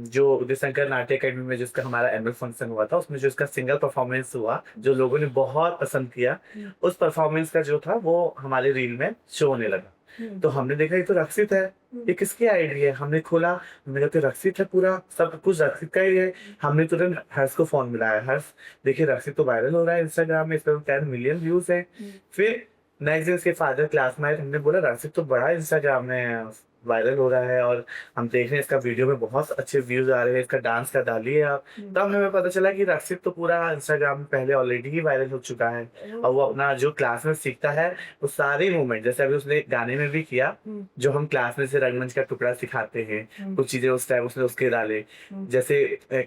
जो उदय शंकर नाट्य अकेडमी में जिसका हमारा एनुअल फंक्शन हुआ था, उसमें जो इसका सिंगल परफॉर्मेंस हुआ, जो लोगों ने बहुत पसंद किया, उस परफॉर्मेंस का जो था वो हमारे रील में शो होने लगा। तो हमने देखा ये तो रक्षित है, ये किसकी आईडी है, हमने खोला, हमने कहा तो रक्षित है, पूरा सब कुछ रक्षित का ही है। हमने तुरंत हर्ष को फोन मिलाया, हर्ष देखिए रक्षित तो वायरल हो रहा है इंस्टाग्राम में, इस पर 10 मिलियन व्यूज है। फिर नेक्स्ट दिन उसके फादर क्लास में आए, हमने बोला रक्षित तो बड़ा इंस्टाग्राम में वायरल हो रहा है और हम देख रहे हैं इसका वीडियो में बहुत अच्छे व्यूज आ रहे हैं, इसका डांस का डालिए आप। तब हमें पता चला कि रक्षित तो पूरा इंस्टाग्राम में पहले ऑलरेडी ही वायरल हो चुका है, और वो अपना जो क्लास में सीखता है वो सारे मूवमेंट, जैसे अभी उसने गाने में भी किया, जो हम क्लास में से रंगमंच का टुकड़ा सिखाते हैं, कुछ चीजें उस टाइम उसने उसके डाले, जैसे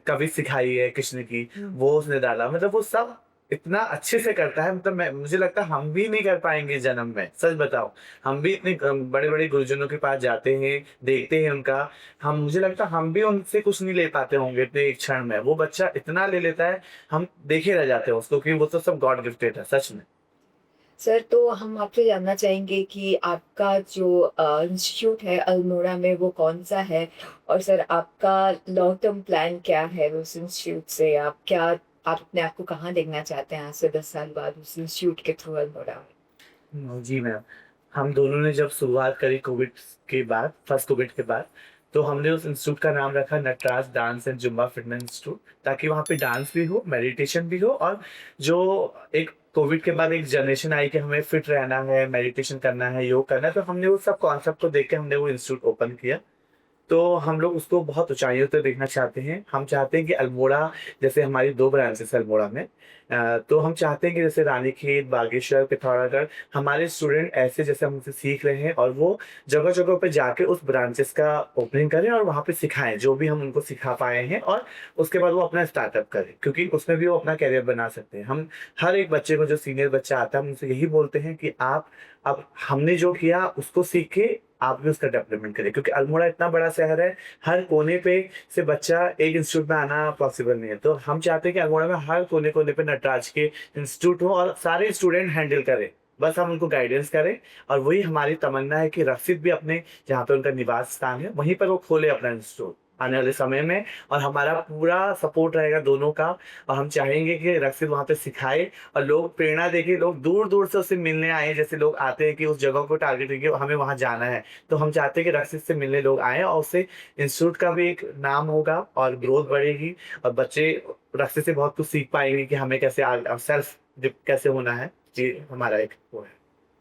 कवि सिखाई है कृष्ण की, वो उसने डाला। मतलब वो सब इतना अच्छे से करता है, मतलब मुझे लगता है हम भी नहीं कर पाएंगे जन्म में। सच बताओ, हम भी इतने बड़े बड़े गुरुजनों के पास जाते हैं, देखते हैं उनका, मुझे लगता है हम भी उनसे कुछ नहीं ले पाते होंगे इतने एक क्षण में। वो बच्चा इतना ले लेता है, हम देखे रह जाते हैं उसको, कि वो तो सब गॉड गिफ्टेड है सच में। सर, तो हम आपसे जानना चाहेंगे कि आपका जो इंस्टीट्यूट है अल्मोड़ा में वो कौन सा है, और सर आपका लॉन्ग टर्म प्लान क्या है उस इंस्टीट्यूट से? आप अपने आप को कहाँ देखना चाहते हैं आज से 10 साल बाद उस इंस्टीट्यूट के थ्रू अल्मोड़ा में? जी मैम, हम दोनों ने जब शुरुआत करी कोविड के बाद, फर्स्ट कोविड के बाद, तो हमने उस इंस्टीट्यूट का नाम रखा Nataraj dance and zumba fitness institute, ताकि वहाँ पे डांस भी हो, मेडिटेशन भी हो, और जो एक कोविड के बाद एक जनरेशन आई कि हमें फिट रहना है, मेडिटेशन करना है, योग करना है, तो हमने वो सब कॉन्सेप्ट को देख के हमने वो इंस्टीट्यूट ओपन किया। तो हम लोग उसको बहुत ऊंचाइयों तक देखना चाहते हैं। हम चाहते हैं कि अल्मोड़ा, जैसे हमारी 2 ब्रांचेस है अल्मोड़ा में, तो हम चाहते हैं कि जैसे रानीखेत, बागेश्वर, पिथौरागढ़, हमारे स्टूडेंट ऐसे जैसे हम उनसे सीख रहे हैं, और वो जगह जगह पे जाके उस ब्रांचेस का ओपनिंग करें और वहाँ पे सिखाएं जो भी हम उनको सिखा पाए हैं, और उसके बाद वो अपना स्टार्टअप करें, क्योंकि उसमें भी वो अपना कैरियर बना सकते हैं। हम हर एक बच्चे को, जो सीनियर बच्चा आता है, हम उनसे यही बोलते हैं कि आप अब हमने जो किया उसको सीख के आप भी उसका डेवलपमेंट करें, क्योंकि अल्मोड़ा इतना बड़ा शहर है, हर कोने पे से बच्चा एक इंस्टीट्यूट में आना पॉसिबल नहीं है। तो हम चाहते हैं कि अल्मोड़ा में हर कोने कोने पे नटराज के इंस्टीट्यूट हो और सारे स्टूडेंट हैंडल करें, बस हम उनको गाइडेंस करें। और वही हमारी तमन्ना है कि रक्षित भी अपने जहाँ पे उनका निवास स्थान है वहीं पर वो खोले अपना इंस्टीट्यूट आने वाले समय में, और हमारा पूरा सपोर्ट रहेगा दोनों का। और हम चाहेंगे कि रक्षित वहाँ पे सिखाए और लोग प्रेरणा देके, लोग दूर दूर से उससे मिलने आए, जैसे लोग आते हैं कि उस जगह को टारगेट करके हमें वहाँ जाना है, तो हम चाहते हैं कि रक्षित से मिलने लोग आए, और उससे इंस्टीट्यूट का भी एक नाम होगा और ग्रोथ बढ़ेगी, और बच्चे रक्षित से बहुत कुछ सीख पाएंगे कि हमें कैसे सेल्फ कैसे होना है। ये हमारा एक वो है।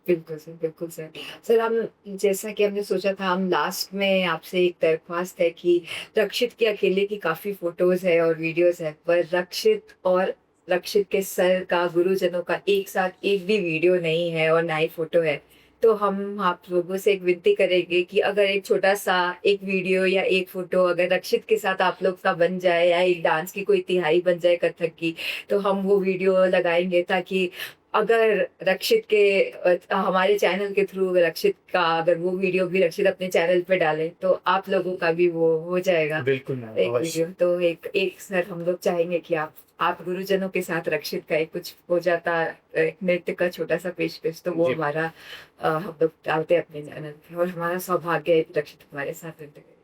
बिल्कुल सर, बिल्कुल सर। सर, हम जैसा कि हमने सोचा था, हम लास्ट में आपसे एक दरख्वास्त है कि रक्षित की अकेले की काफ़ी फोटोज़ है और वीडियोज़ है, पर रक्षित और रक्षित के सर का, गुरुजनों का एक साथ एक भी वीडियो नहीं है और ना ही फोटो है। तो हम आप लोगों से एक विनती करेंगे कि अगर एक छोटा सा एक वीडियो या एक फोटो अगर रक्षित के साथ आप लोग का बन जाए, या एक डांस की कोई तिहाई बन जाए कथक की, तो हम वो वीडियो लगाएंगे ताकि अगर रक्षित के हमारे चैनल के थ्रू रक्षित का अगर वो वीडियो भी रक्षित अपने चैनल पे डाले तो आप लोगों का भी वो हो जाएगा बिल्कुल मैम, एक अवश्य। वीडियो। तो एक सर हम लोग चाहेंगे कि आप गुरुजनों के साथ रक्षित का एक कुछ हो जाता एक नृत्य का छोटा सा पेश तो वो जी। हमारा हम लोग डालते हैं अपने चैनल पे और हमारा सौभाग्य है कि रक्षित हमारे साथ नृत्य करे।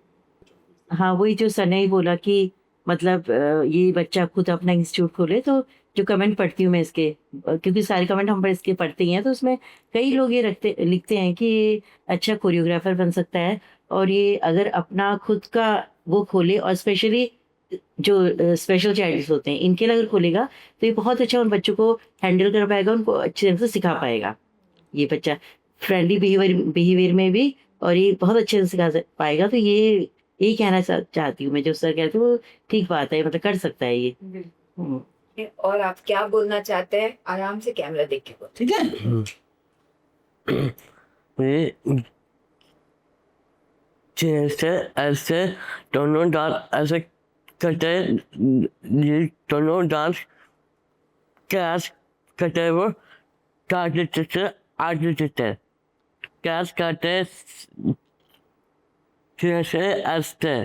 हाँ, वही जो सर ने ही बोला कि मतलब ये बच्चा खुद अपना इंस्टीट्यूट खोले, तो जो कमेंट पढ़ती हूँ मैं इसके, क्योंकि सारे कमेंट हम पर इसके पढ़ते ही हैं, तो उसमें कई लोग ये लिखते हैं कि ये अच्छा कोरियोग्राफर बन सकता है, और ये अगर अपना खुद का वो खोले, और स्पेशली जो स्पेशल चाइल्ड्स होते हैं इनके लिए अगर खोलेगा तो ये बहुत अच्छा उन बच्चों को हैंडल कर पाएगा, उनको अच्छी तरह से सिखा पाएगा। ये बच्चा फ्रेंडली बिहेवियर में भी, और ये बहुत अच्छे से सिखा पाएगा। तो ये कहना चाहती हूँ मैं, जो सर कहते हैं वो ठीक बात है, मतलब कर सकता है ये। हम्म। और आप क्या बोलना चाहते हैं? आराम से कैमरा देख के बोलो। ठीक है। ये जैसे ऐसे दोनों डांस ऐसे करते हैं, ये दोनों डांस क्लास करते हैं, वो आर्टिस्ट क्लास करते हैं जैसे ऐसे।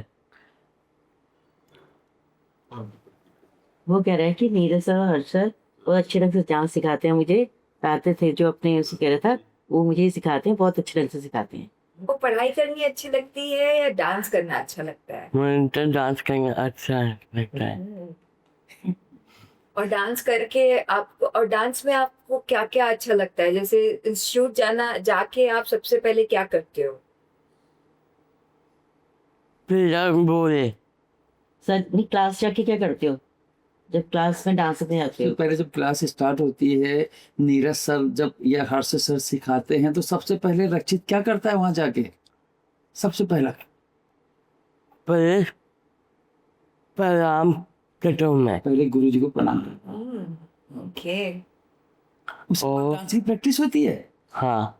वो कह रहे हैं कि नीरज सर और हर्ष सर बहुत अच्छे ढंग से डांस सिखाते हैं मुझे, आते थे जो अपने उसे कह रहा था, वो मुझे ही सिखाते हैं, बहुत अच्छे ढंग से सिखाते हैं। वो पढ़ाई करनी अच्छी लगती है या डांस करना अच्छा लगता है? मुझे तो डांस करना अच्छा लगता है। और डांस करके आपको, और डांस में आपको क्या क्या अच्छा लगता है? जैसे इंस्टीट्यूट जाके आप सबसे पहले क्या करते हो? फिर बोले सर नहीं, क्लास जाके क्या करते हो जब क्लास में डांस में आते तो हो? पहले जब क्लास स्टार्ट होती है, नीरज सर जब या हर्ष सर सिखाते हैं, तो सबसे पहले रक्षित क्या करता है वहां जाके? सबसे पहला पहले प्रणाम करता हूँ मैं, पहले गुरु जी को प्रणाम करता है। ओके। उसके बाद और- डांस की प्रैक्टिस होती है। हाँ।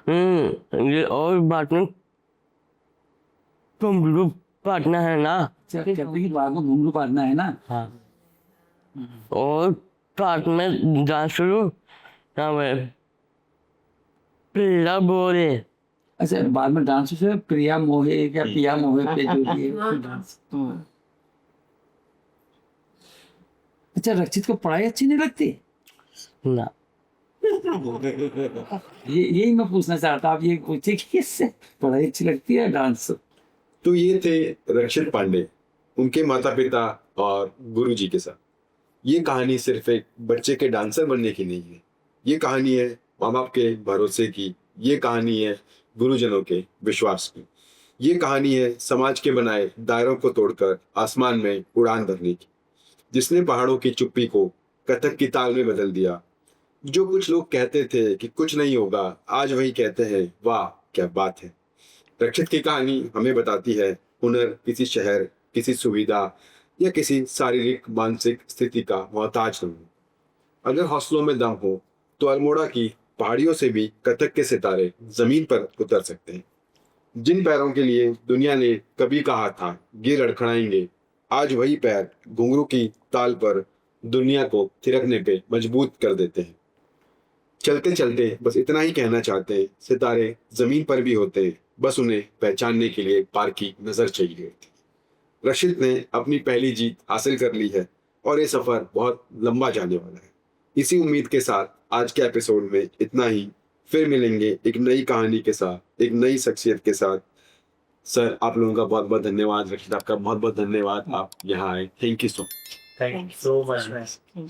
ये और बात में घुंघरू पाटना है ना। कहते हैं कि बाद में घुंघरू पाड़ना है ना। हाँ। और पार्ट में डांस शुरू यहाँ पे पीला बोले। अच्छा, बाद में डांस से प्रिया मोहे या पिया मोहे पे जो भी है डांस। अच्छा, रक्षित को पढ़ाई अच्छी नहीं लगती? ना, यही मैं पूछना चाहता, आप ये पूछे कि इससे पढ़ाई अच्छी लगती है डांस? तो ये थे रक्षित पांडे, उनके माता पिता और गुरु जी के साथ। ये कहानी सिर्फ एक बच्चे के डांसर बनने की नहीं है, ये कहानी है माँ बाप के भरोसे की, ये कहानी है गुरुजनों के विश्वास की, ये कहानी है समाज के बनाए दायरों को तोड़कर आसमान में उड़ान भरने की, जिसने पहाड़ों की चुप्पी को कथक की ताल में बदल दिया। जो कुछ लोग कहते थे कि कुछ नहीं होगा, आज वही कहते हैं वाह क्या बात है। रक्षित की कहानी हमें बताती है हुनर किसी शहर, किसी सुविधा या किसी शारीरिक मानसिक स्थिति का मोहताज नहीं। अगर हौसलों में दम हो तो अल्मोड़ा की पहाड़ियों से भी कथक के सितारे जमीन पर उतर सकते हैं। जिन पैरों के लिए दुनिया ने कभी कहा था ये लड़खड़ाएंगे, आज वही पैर घुंघरू की ताल पर दुनिया को थिरकने पे मजबूत कर देते हैं। चलते चलते बस इतना ही कहना चाहते हैं, सितारे जमीन पर भी होते हैं, बस उन्हें पहचानने के लिए पार की नजर चाहिए थी। रक्षित ने अपनी पहली जीत हासिल कर ली है और ये सफर बहुत लंबा जाने वाला है। इसी उम्मीद के साथ आज के एपिसोड में इतना ही। फिर मिलेंगे एक नई कहानी के साथ, एक नई शख्सियत के साथ। सर, आप लोगों का बहुत बहुत धन्यवाद। रक्षित, आपका बहुत बहुत धन्यवाद, आप यहाँ आए। Thank you so much. Thank you so much ma'am.